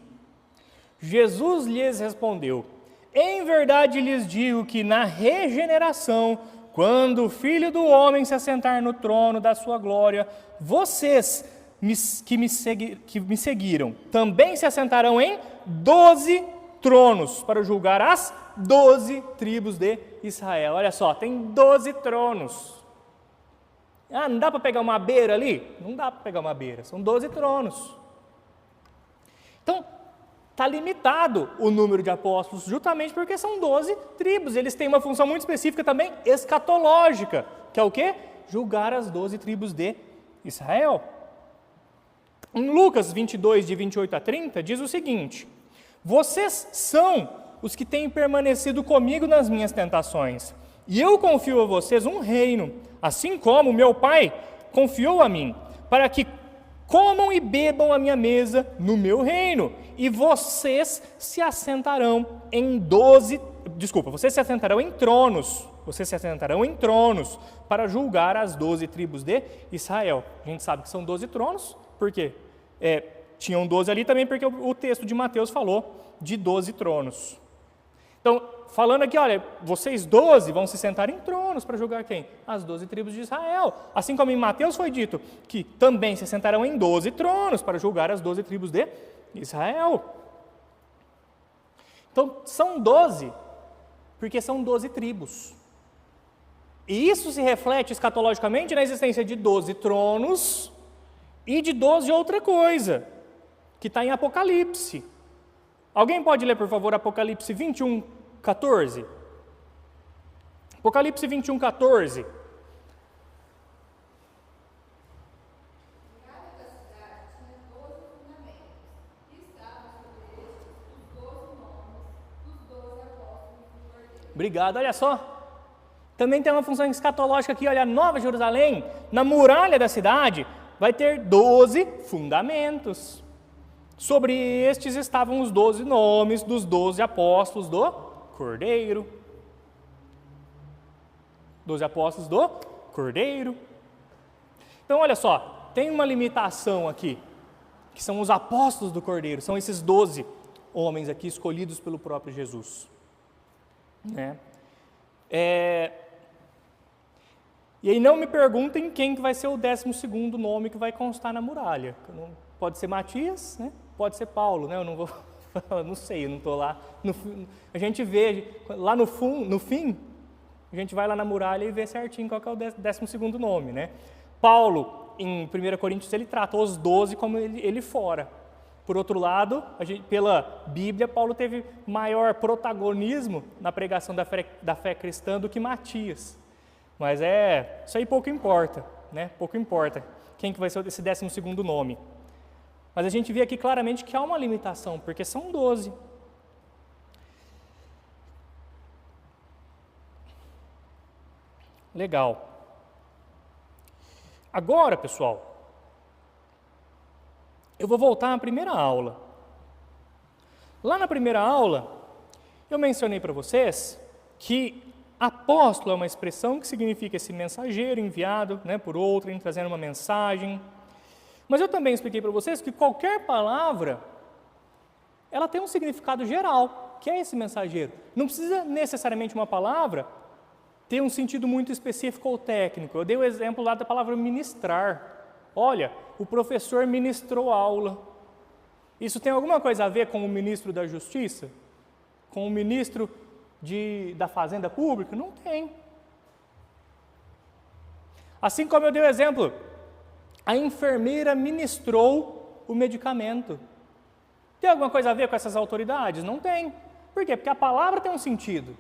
Jesus lhes respondeu: em verdade lhes digo que na regeneração, quando o Filho do Homem se assentar no trono da sua glória, vocês que me seguiram também se assentarão em 12 tronos para julgar as 12 tribos de Israel. Olha só, tem 12 tronos. Ah, não dá para pegar uma beira ali? Não dá para pegar uma beira, são 12 tronos. Então, está limitado o número de apóstolos, justamente porque são 12 tribos. Eles têm uma função muito específica também, escatológica, que é o quê? Julgar as 12 tribos de Israel. Em Lucas 22, de 28 a 30, diz o seguinte: vocês são os que têm permanecido comigo nas minhas tentações, e eu confio a vocês um reino, assim como meu Pai confiou a mim, para que comam e bebam a minha mesa no meu reino, e vocês se assentarão em tronos. Vocês se assentarão em tronos para julgar as 12 tribos de Israel. A gente sabe que são 12 tronos, por quê? Tinham 12 ali também, porque o texto de Mateus falou de 12 tronos. Então, falando aqui, olha, vocês 12 vão se sentar em tronos para julgar quem? As 12 tribos de Israel. Assim como em Mateus foi dito que também se sentarão em 12 tronos para julgar as 12 tribos de Israel. Então, são 12, porque são 12 tribos. E isso se reflete escatologicamente na existência de 12 tronos e de 12 outra coisa, que está em Apocalipse. Alguém pode ler, por favor, Apocalipse 21, 14? Apocalipse 21, 14. Obrigado, olha só. Também tem uma função escatológica aqui, olha, Nova Jerusalém, na muralha da cidade, vai ter 12 fundamentos. Sobre estes estavam os 12 nomes dos 12 apóstolos do Cordeiro. 12 apóstolos do Cordeiro. Então, olha só, tem uma limitação aqui, que são os apóstolos do Cordeiro, são esses 12 homens aqui escolhidos pelo próprio Jesus. Né? E aí não me perguntem quem que vai ser o 12º nome que vai constar na muralha. Pode ser Matias, né? Pode ser Paulo, né? Eu não vou, não sei, eu não estou lá. A gente vê lá no fim, a gente vai lá na muralha e vê certinho qual que é o 12º nome, né? Paulo, em 1 Coríntios, ele trata os 12 como ele fora. Por outro lado, pela Bíblia, Paulo teve maior protagonismo na pregação da fé cristã do que Matias. Mas isso aí pouco importa, né? Pouco importa quem que vai ser esse 12º nome. Mas a gente vê aqui claramente que há uma limitação, porque são 12. Legal. Agora, pessoal, eu vou voltar à primeira aula. Lá na primeira aula, eu mencionei para vocês que apóstolo é uma expressão que significa esse mensageiro enviado, né, por outrem, trazendo uma mensagem. Mas eu também expliquei para vocês que qualquer palavra, ela tem um significado geral, que é esse mensageiro. Não precisa necessariamente uma palavra ter um sentido muito específico ou técnico. Eu dei o exemplo lá da palavra ministrar. Olha, o professor ministrou aula. Isso tem alguma coisa a ver com o ministro da Justiça? Com o ministro da Fazenda Pública? Não tem. Assim como eu dei o exemplo, a enfermeira ministrou o medicamento. Tem alguma coisa a ver com essas autoridades? Não tem. Por quê? Porque a palavra tem um sentido.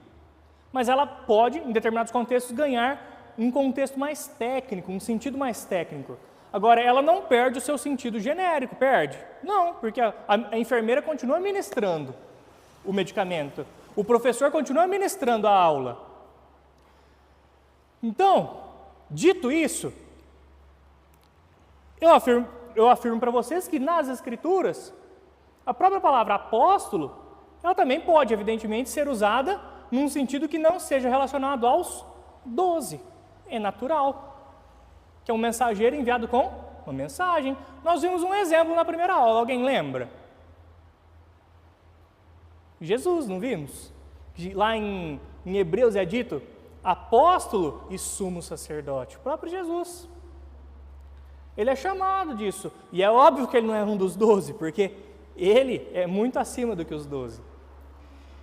Mas ela pode, em determinados contextos, ganhar um contexto mais técnico, um sentido mais técnico. Agora, ela não perde o seu sentido genérico, perde? Não, porque a enfermeira continua ministrando o medicamento. O professor continua ministrando a aula. Então, dito isso, eu afirmo para vocês que nas Escrituras, a própria palavra apóstolo, ela também pode, evidentemente, ser usada num sentido que não seja relacionado aos 12. É natural. Que é um mensageiro enviado com uma mensagem. Nós vimos um exemplo na primeira aula, alguém lembra? Jesus, não vimos? Lá em Hebreus é dito, apóstolo e sumo sacerdote. O próprio Jesus. Ele é chamado disso. E é óbvio que ele não é um dos 12, porque ele é muito acima do que os 12.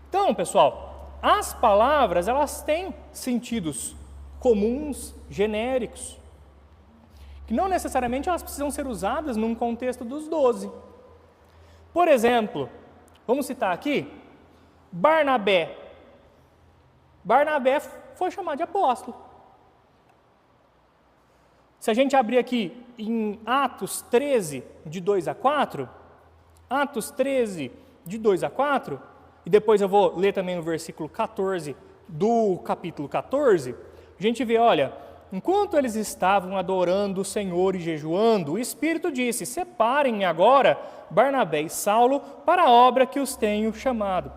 Então, pessoal, as palavras, elas têm sentidos comuns, genéricos, que não necessariamente elas precisam ser usadas num contexto dos 12. Por exemplo, vamos citar aqui, Barnabé. Barnabé foi chamado de apóstolo. Se a gente abrir aqui em Atos 13, de 2 a 4, Atos 13, de 2 a 4, e depois eu vou ler também no versículo 14 do capítulo 14, a gente vê, olha, enquanto eles estavam adorando o Senhor e jejuando, o Espírito disse, separem agora Barnabé e Saulo para a obra que os tenho chamado.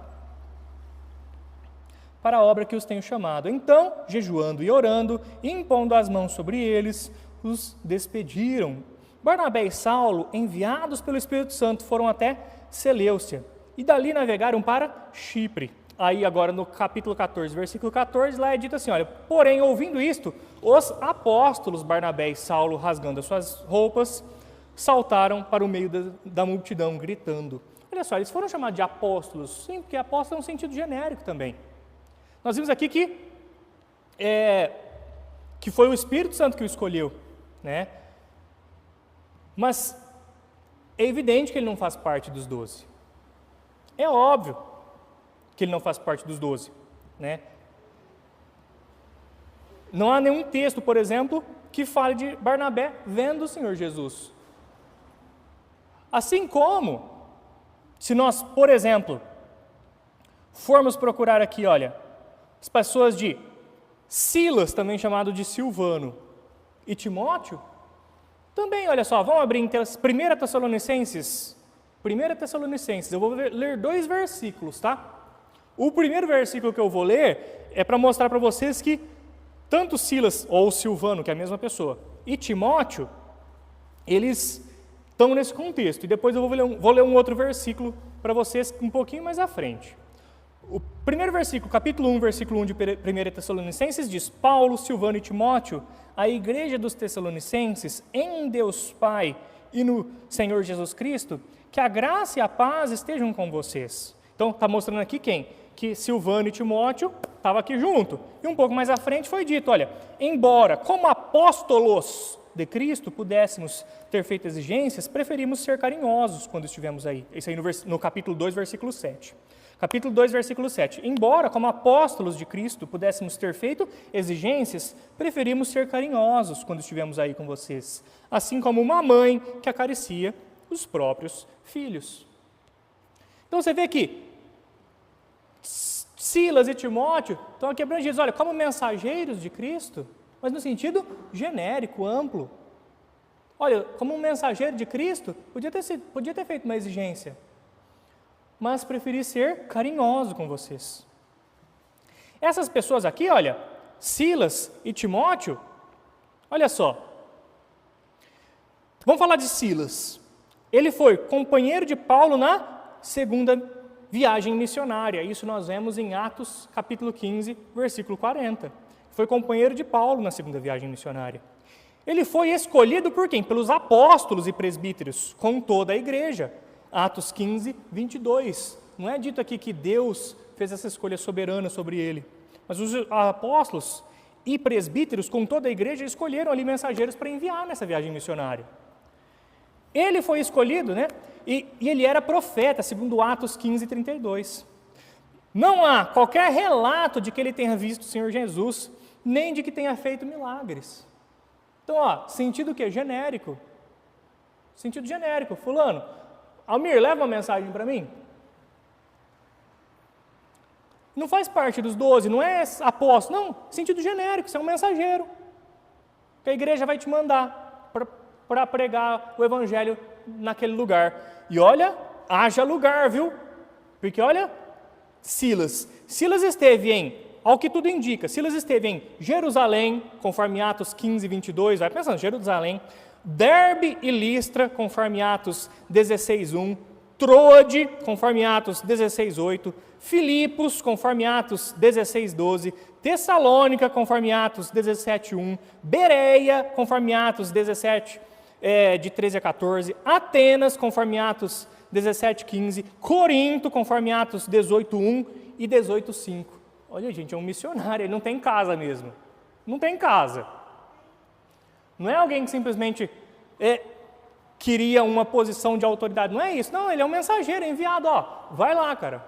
Para a obra que os tenho chamado. Então, jejuando e orando, e impondo as mãos sobre eles, os despediram. Barnabé e Saulo, enviados pelo Espírito Santo, foram até Seleucia, e dali navegaram para Chipre. Aí agora no capítulo 14, versículo 14, lá é dito assim, olha, porém, ouvindo isto, os apóstolos Barnabé e Saulo, rasgando as suas roupas, saltaram para o meio da multidão, gritando. Olha só, eles foram chamados de apóstolos, sim, porque apóstolo é um sentido genérico também. Nós vimos aqui que foi o Espírito Santo que o escolheu, né? Mas é evidente que ele não faz parte dos 12. É óbvio que ele não faz parte dos 12, né? Não há nenhum texto, por exemplo, que fale de Barnabé vendo o Senhor Jesus. Assim como, se nós, por exemplo, formos procurar aqui, olha, as pessoas de Silas, também chamado de Silvano, e Timóteo, também, olha só, vamos abrir em 1 Tessalonicenses. 1 Tessalonicenses, eu vou ler 2 versículos, tá? O primeiro versículo que eu vou ler é para mostrar para vocês que tanto Silas, ou Silvano, que é a mesma pessoa, e Timóteo, eles estão nesse contexto. E depois eu vou ler um outro versículo para vocês um pouquinho mais à frente. O primeiro versículo, capítulo 1, versículo 1 de 1 Tessalonicenses diz: Paulo, Silvano e Timóteo, a igreja dos Tessalonicenses, em Deus Pai e no Senhor Jesus Cristo, que a graça e a paz estejam com vocês. Então, está mostrando aqui quem? Que Silvano e Timóteo estavam aqui junto. E um pouco mais à frente foi dito, olha, embora como apóstolos de Cristo pudéssemos ter feito exigências, preferimos ser carinhosos quando estivemos aí. Isso aí no capítulo 2, versículo 7. Capítulo 2, versículo 7. Embora, como apóstolos de Cristo, pudéssemos ter feito exigências, preferimos ser carinhosos quando estivemos aí com vocês, assim como uma mãe que acaricia os próprios filhos. Então você vê que Silas e Timóteo estão aqui abrangidos, olha, como mensageiros de Cristo, mas no sentido genérico, amplo. Olha, como um mensageiro de Cristo, podia ter feito uma exigência, mas preferi ser carinhoso com vocês. Essas pessoas aqui, olha, Silas e Timóteo, olha só. Vamos falar de Silas. Ele foi companheiro de Paulo na segunda viagem missionária. Isso nós vemos em Atos, capítulo 15, versículo 40. Foi companheiro de Paulo na segunda viagem missionária. Ele foi escolhido por quem? Pelos apóstolos e presbíteros, com toda a igreja. Atos 15, 22. Não é dito aqui que Deus fez essa escolha soberana sobre ele, mas os apóstolos e presbíteros, com toda a igreja, escolheram ali mensageiros para enviar nessa viagem missionária. Ele foi escolhido, né? E ele era profeta, segundo Atos 15, 32. Não há qualquer relato de que ele tenha visto o Senhor Jesus, nem de que tenha feito milagres. Então, sentido o quê? Genérico. Sentido genérico. Fulano, Almir, leva uma mensagem para mim. Não faz parte dos 12, não é apóstolo, não. Sentido genérico, você é um mensageiro. Que a igreja vai te mandar para pregar o evangelho naquele lugar. E olha, haja lugar, viu? Porque olha, Silas esteve ao que tudo indica, Silas esteve em Jerusalém, conforme Atos 15, 22, vai pensando, Jerusalém, Derbe e Listra, conforme Atos 16, 1, Troade, conforme Atos 16, 8, Filipos, conforme Atos 16, 12, Tessalônica, conforme Atos 17, 1, Bereia, conforme Atos 17, de 13 a 14, Atenas, conforme Atos 17, 15, Corinto, conforme Atos 18, 1 e 18, 5. Olha, gente, é um missionário, ele não tem casa mesmo. Não tem casa. Não é alguém que simplesmente queria uma posição de autoridade. Não é isso. Não, ele é um mensageiro, enviado. Vai lá, cara.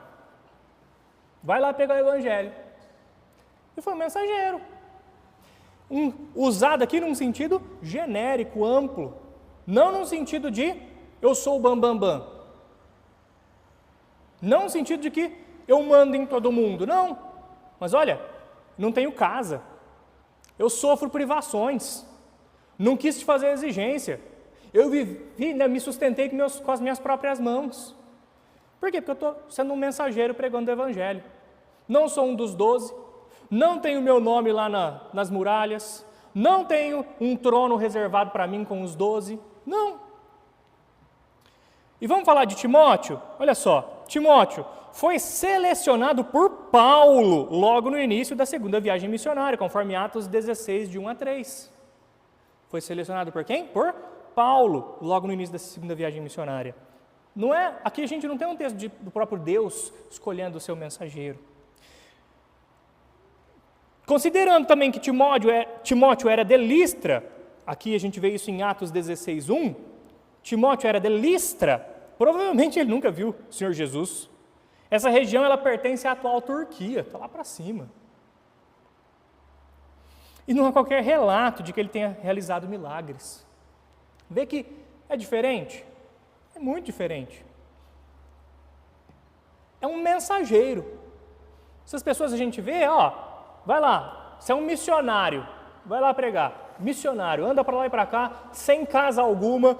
Vai lá pegar o evangelho. E foi um mensageiro. Usado aqui num sentido genérico, amplo. Não num sentido de eu sou o bambambam. Não no sentido de que eu mando em todo mundo. Não. Mas olha, não tenho casa. Eu sofro privações. Não quis te fazer exigência. Eu vivi, me sustentei com as minhas próprias mãos. Por quê? Porque eu estou sendo um mensageiro pregando o evangelho. Não sou um dos 12. Não tenho meu nome lá nas muralhas. Não tenho um trono reservado para mim com os 12. Não. E vamos falar de Timóteo? Olha só, Timóteo foi selecionado por Paulo logo no início da segunda viagem missionária, conforme Atos 16, de 1 a 3. Foi selecionado por quem? Por Paulo, logo no início da segunda viagem missionária. Não é, aqui a gente não tem um texto do próprio Deus escolhendo o seu mensageiro. Considerando também que Timóteo era de Listra, aqui a gente vê isso em Atos 16, 1, Timóteo era de Listra, provavelmente ele nunca viu o Senhor Jesus. Essa região, ela pertence à atual Turquia, está lá para cima. E não há qualquer relato de que ele tenha realizado milagres. Vê que é diferente? É muito diferente. É um mensageiro. Essas pessoas a gente vê, vai lá, você é um missionário, vai lá pregar. Missionário, anda para lá e para cá, sem casa alguma,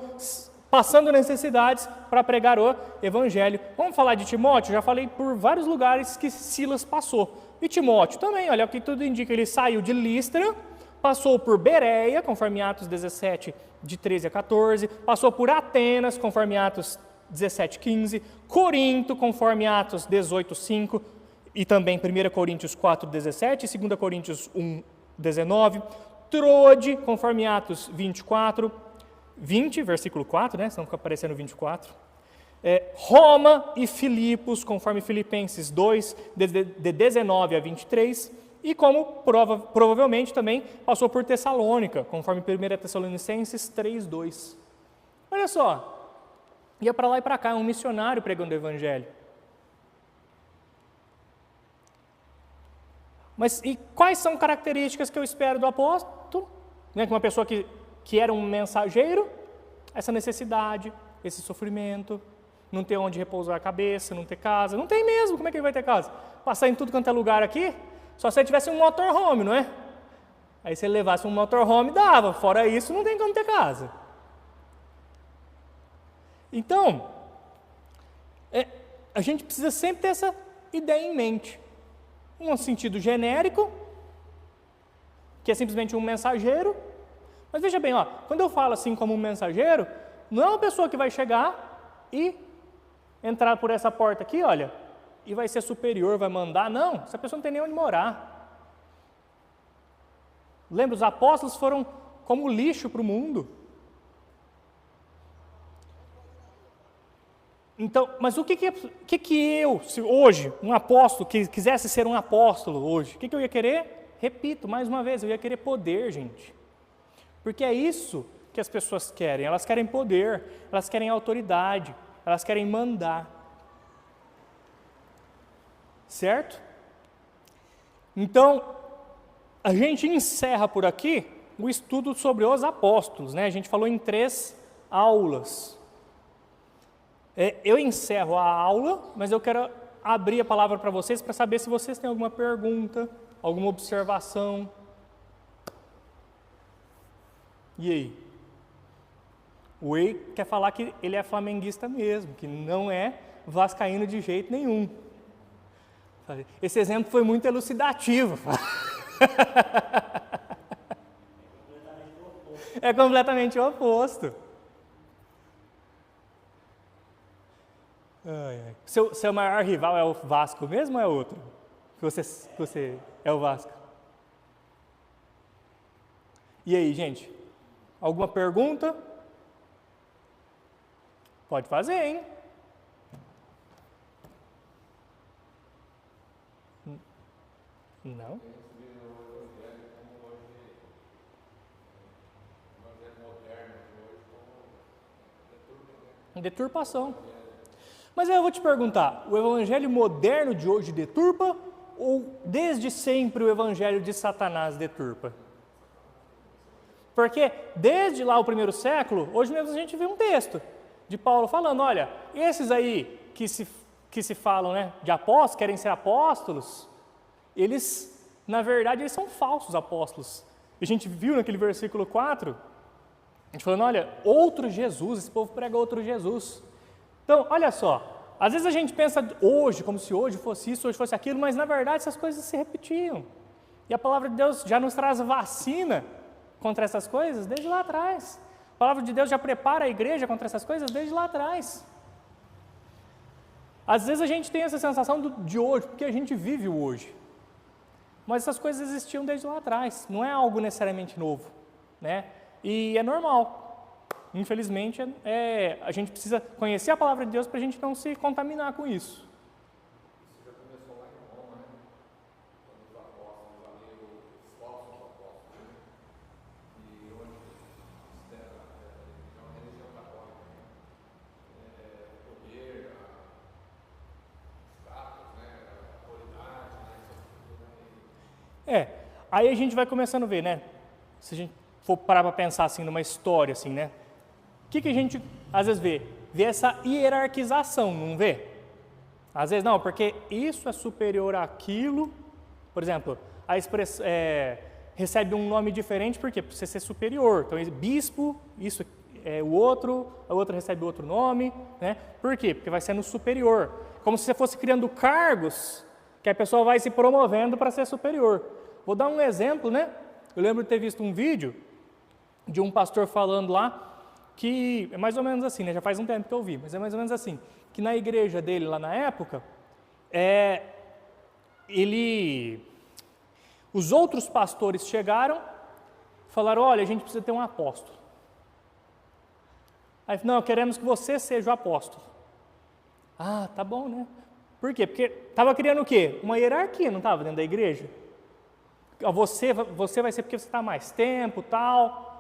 passando necessidades para pregar o evangelho. Vamos falar de Timóteo? Já falei por vários lugares que Silas passou. E Timóteo também, olha o que tudo indica, ele saiu de Listra, passou por Bereia, conforme Atos 17, de 13 a 14, passou por Atenas, conforme Atos 17, 15, Corinto, conforme Atos 18, 5, e também 1 Coríntios 4, 17 e 2 Coríntios 1, 19, Troade, conforme Atos 24, 20, versículo 4, né? Senão fica aparecendo 24. Roma e Filipos, conforme Filipenses 2, de 19 a 23, e como provavelmente também passou por Tessalônica, conforme 1 Tessalonicenses 3, 2. Olha só, ia para lá e para cá, um missionário pregando o Evangelho. Mas e quais são características que eu espero do apóstolo? Né, que uma pessoa que era um mensageiro, essa necessidade, esse sofrimento, não ter onde repousar a cabeça, não ter casa. Não tem mesmo, como é que ele vai ter casa? Passar em tudo quanto é lugar aqui, só se ele tivesse um motorhome, não é? Aí se ele levasse um motorhome, dava. Fora isso, não tem como ter casa. Então, a gente precisa sempre ter essa ideia em mente. Um sentido genérico, que é simplesmente um mensageiro. Mas veja bem, quando eu falo assim como um mensageiro, não é uma pessoa que vai chegar e entrar por essa porta aqui, olha, e vai ser superior, vai mandar. Não, essa pessoa não tem nem onde morar. Lembra, os apóstolos foram como lixo para o mundo. Então, mas o que eu, se hoje, um apóstolo, que quisesse ser um apóstolo hoje, o que eu ia querer? Repito, mais uma vez, eu ia querer poder, gente. Porque é isso que as pessoas querem. Elas querem poder, elas querem autoridade, elas querem mandar. Certo? Então, a gente encerra por aqui o estudo sobre os apóstolos, né? A gente falou em 3 aulas. Eu encerro a aula, mas eu quero abrir a palavra para vocês para saber se vocês têm alguma pergunta, alguma observação. E aí? O Ei quer falar que ele é flamenguista mesmo, que não é vascaíno de jeito nenhum. Esse exemplo foi muito elucidativo. É completamente o oposto. Seu maior rival é o Vasco mesmo ou é outro? Você é o Vasco? E aí, gente? Alguma pergunta? Pode fazer, hein? Não? Deturpação. Mas aí eu vou te perguntar, o evangelho moderno de hoje deturpa ou desde sempre o evangelho de Satanás deturpa? Porque desde lá o primeiro século, hoje mesmo a gente vê um texto de Paulo falando, olha, esses aí que se falam, né, de apóstolos, querem ser apóstolos, eles, na verdade, eles são falsos apóstolos. E a gente viu naquele versículo 4, a gente falando, olha, outro Jesus, esse povo prega outro Jesus. Então, olha só, às vezes a gente pensa hoje, como se hoje fosse isso, hoje fosse aquilo, mas na verdade essas coisas se repetiam. E a palavra de Deus já nos traz vacina contra essas coisas desde lá atrás. A palavra de Deus já prepara a igreja contra essas coisas desde lá atrás. Às vezes a gente tem essa sensação de hoje, porque a gente vive o hoje. Mas essas coisas existiam desde lá atrás, não é algo necessariamente novo, né? E é normal. Infelizmente, a gente precisa conhecer a palavra de Deus para a gente não se contaminar com isso. Isso já começou lá em Roma, né? Quando os apóstolos ali, os falsos apóstolos, né? E onde a religião católica, o poder, status, né? A autoridade, né? Aí a gente vai começando a ver, né? Se a gente for parar para pensar assim numa história, assim, né? O que a gente às vezes vê? Vê essa hierarquização, não vê? Às vezes não, porque isso é superior àquilo. Por exemplo, a expressão recebe um nome diferente, por quê? Para você ser superior. Então, bispo, isso é o outro, a outra recebe outro nome, né? Por quê? Porque vai sendo superior. Como se você fosse criando cargos que a pessoa vai se promovendo para ser superior. Vou dar um exemplo, né? Eu lembro de ter visto um vídeo de um pastor falando lá, que é mais ou menos assim, né? Já faz um tempo que eu vi, mas é mais ou menos assim, que na igreja dele lá na época, os outros pastores chegaram, falaram, olha, a gente precisa ter um apóstolo. Aí, não, queremos que você seja o apóstolo. Ah, tá bom, né? Por quê? Porque estava criando o quê? Uma hierarquia, não estava dentro da igreja? Você vai ser porque você está mais tempo, tal.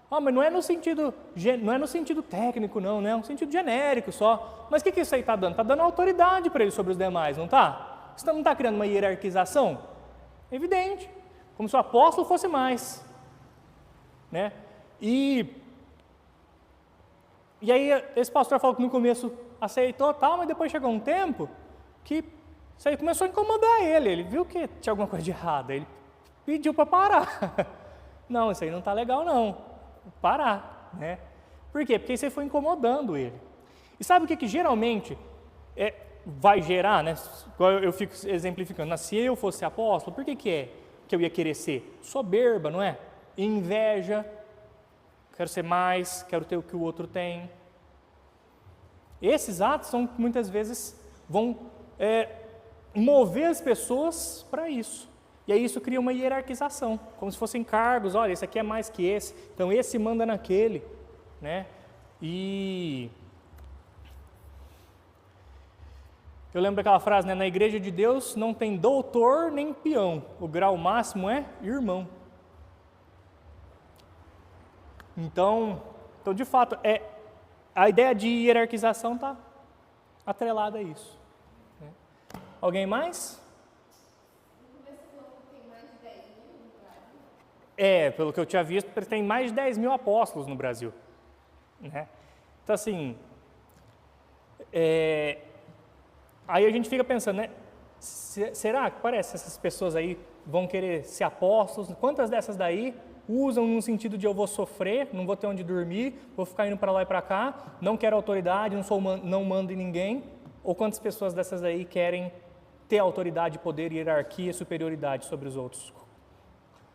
Ah, mas não é no sentido técnico, não, né? É um sentido genérico só. Mas o que isso aí está dando? Está dando autoridade para ele sobre os demais, não está? Você não está criando uma hierarquização? Evidente. Como se o apóstolo fosse mais. Né? E aí esse pastor falou que no começo aceitou tal, mas depois chegou um tempo que isso aí começou a incomodar ele. Ele viu que tinha alguma coisa de errada. Ele pediu para parar. Não, isso aí não está legal não. Parar, né? Por quê? Porque isso foi incomodando ele. E sabe o que geralmente vai gerar, né? Eu fico exemplificando. Se eu fosse apóstolo, por que eu ia querer ser? Soberba, não é? Inveja, quero ser mais, quero ter o que o outro tem. Esses atos são muitas vezes vão mover as pessoas para isso. E aí isso cria uma hierarquização, como se fossem cargos, olha, esse aqui é mais que esse, então esse manda naquele, né? E eu lembro daquela frase, né? Na igreja de Deus não tem doutor nem peão, o grau máximo é irmão. Então de fato, a ideia de hierarquização está atrelada a isso. Né? Alguém mais? Pelo que eu tinha visto, tem mais de 10 mil apóstolos no Brasil. Né? Então, assim, aí a gente fica pensando, né? Será que parece que essas pessoas aí vão querer ser apóstolos? Quantas dessas daí usam no sentido de eu vou sofrer, não vou ter onde dormir, vou ficar indo para lá e para cá, não quero autoridade, não mando em ninguém? Ou quantas pessoas dessas daí querem ter autoridade, poder, hierarquia, superioridade sobre os outros?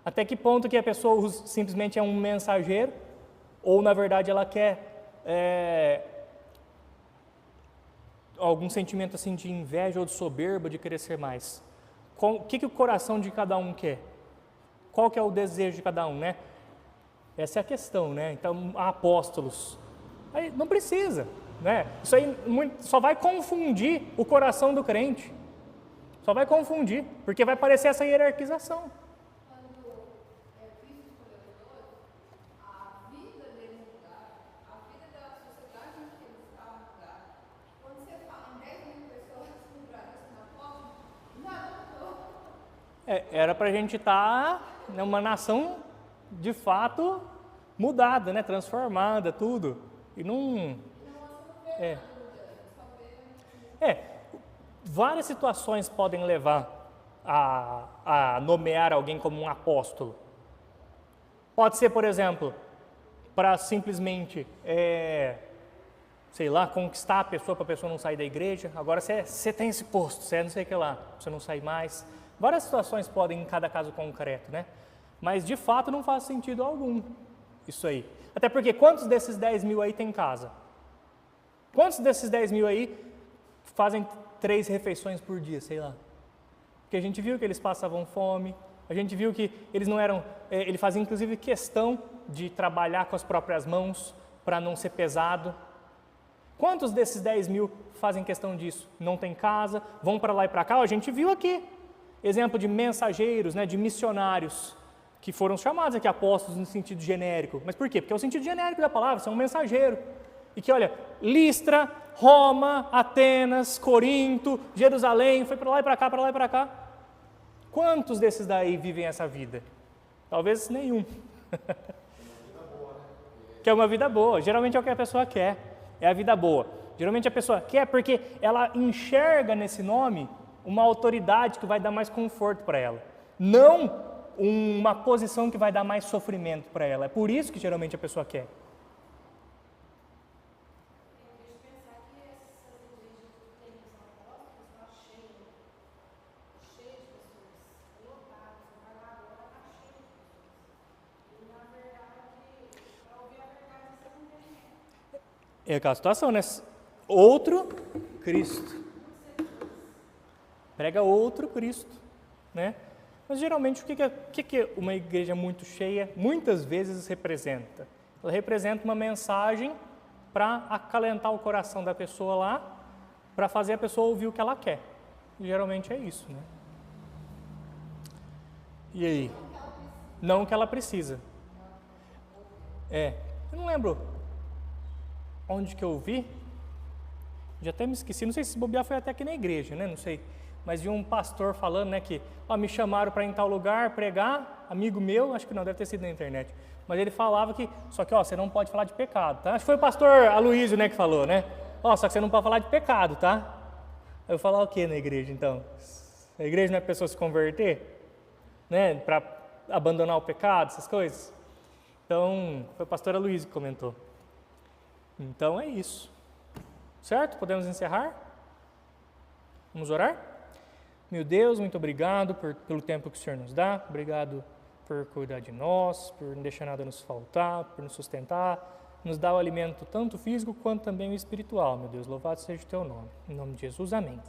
Até que ponto que a pessoa simplesmente é um mensageiro, ou na verdade ela quer algum sentimento assim de inveja ou de soberba, de querer ser mais? O que o coração de cada um quer? Qual que é o desejo de cada um, né? Essa é a questão, né? Então, há apóstolos. Aí não precisa, né? Isso aí só vai confundir o coração do crente. Só vai confundir, porque vai parecer essa hierarquização. Era para a gente estar numa nação, de fato, mudada, né? Transformada, tudo. E não... Várias situações podem levar a nomear alguém como um apóstolo. Pode ser, por exemplo, para simplesmente, sei lá, conquistar a pessoa para a pessoa não sair da igreja. Agora você tem esse posto, você não sei o que lá, você não sair mais. Várias situações podem, em cada caso concreto, né? Mas, de fato, não faz sentido algum isso aí. Até porque, quantos desses 10 mil aí tem casa? Quantos desses 10 mil aí fazem 3 refeições por dia, sei lá? Porque a gente viu que eles passavam fome, a gente viu que eles não eram... ele fazia, inclusive, questão de trabalhar com as próprias mãos para não ser pesado. Quantos desses 10 mil fazem questão disso? Não tem casa, vão para lá e para cá? A gente viu aqui. Exemplo de mensageiros, né, de missionários, que foram chamados aqui apóstolos no sentido genérico. Mas por quê? Porque é o sentido genérico da palavra, são um mensageiro. E que, olha, Listra, Roma, Atenas, Corinto, Jerusalém, foi para lá e para cá, para lá e para cá. Quantos desses daí vivem essa vida? Talvez nenhum. Que é uma vida boa. Geralmente é o que a pessoa quer, é a vida boa. Geralmente a pessoa quer porque ela enxerga nesse nome uma autoridade que vai dar mais conforto para ela, não uma posição que vai dar mais sofrimento para ela. É por isso que geralmente a pessoa quer. É aquela situação, né? Outro Cristo. Prega outro Cristo, né? Mas geralmente o que uma igreja muito cheia muitas vezes representa? Ela representa uma mensagem para acalentar o coração da pessoa lá, para fazer a pessoa ouvir o que ela quer. E geralmente é isso, né? E aí? Não o que ela precisa. Eu não lembro onde que eu vi, já até me esqueci, não sei se bobear foi até aqui na igreja, né? Não sei. Mas vi um pastor falando, né, que me chamaram para ir em tal lugar pregar, amigo meu, acho que não, deve ter sido na internet, mas ele falava que, só que você não pode falar de pecado, tá? Acho que foi o pastor Aloysio, né, que falou, né? Só que você não pode falar de pecado, tá? Eu falar o que na igreja, então? A igreja não é para a pessoa se converter? Né, para abandonar o pecado, essas coisas? Então, foi o pastor Aloysio que comentou. Então é isso. Certo? Podemos encerrar? Vamos orar? Meu Deus, muito obrigado pelo tempo que o Senhor nos dá, obrigado por cuidar de nós, por não deixar nada nos faltar, por nos sustentar, nos dar o alimento tanto físico quanto também o espiritual, meu Deus, louvado seja o teu nome. Em nome de Jesus, amém.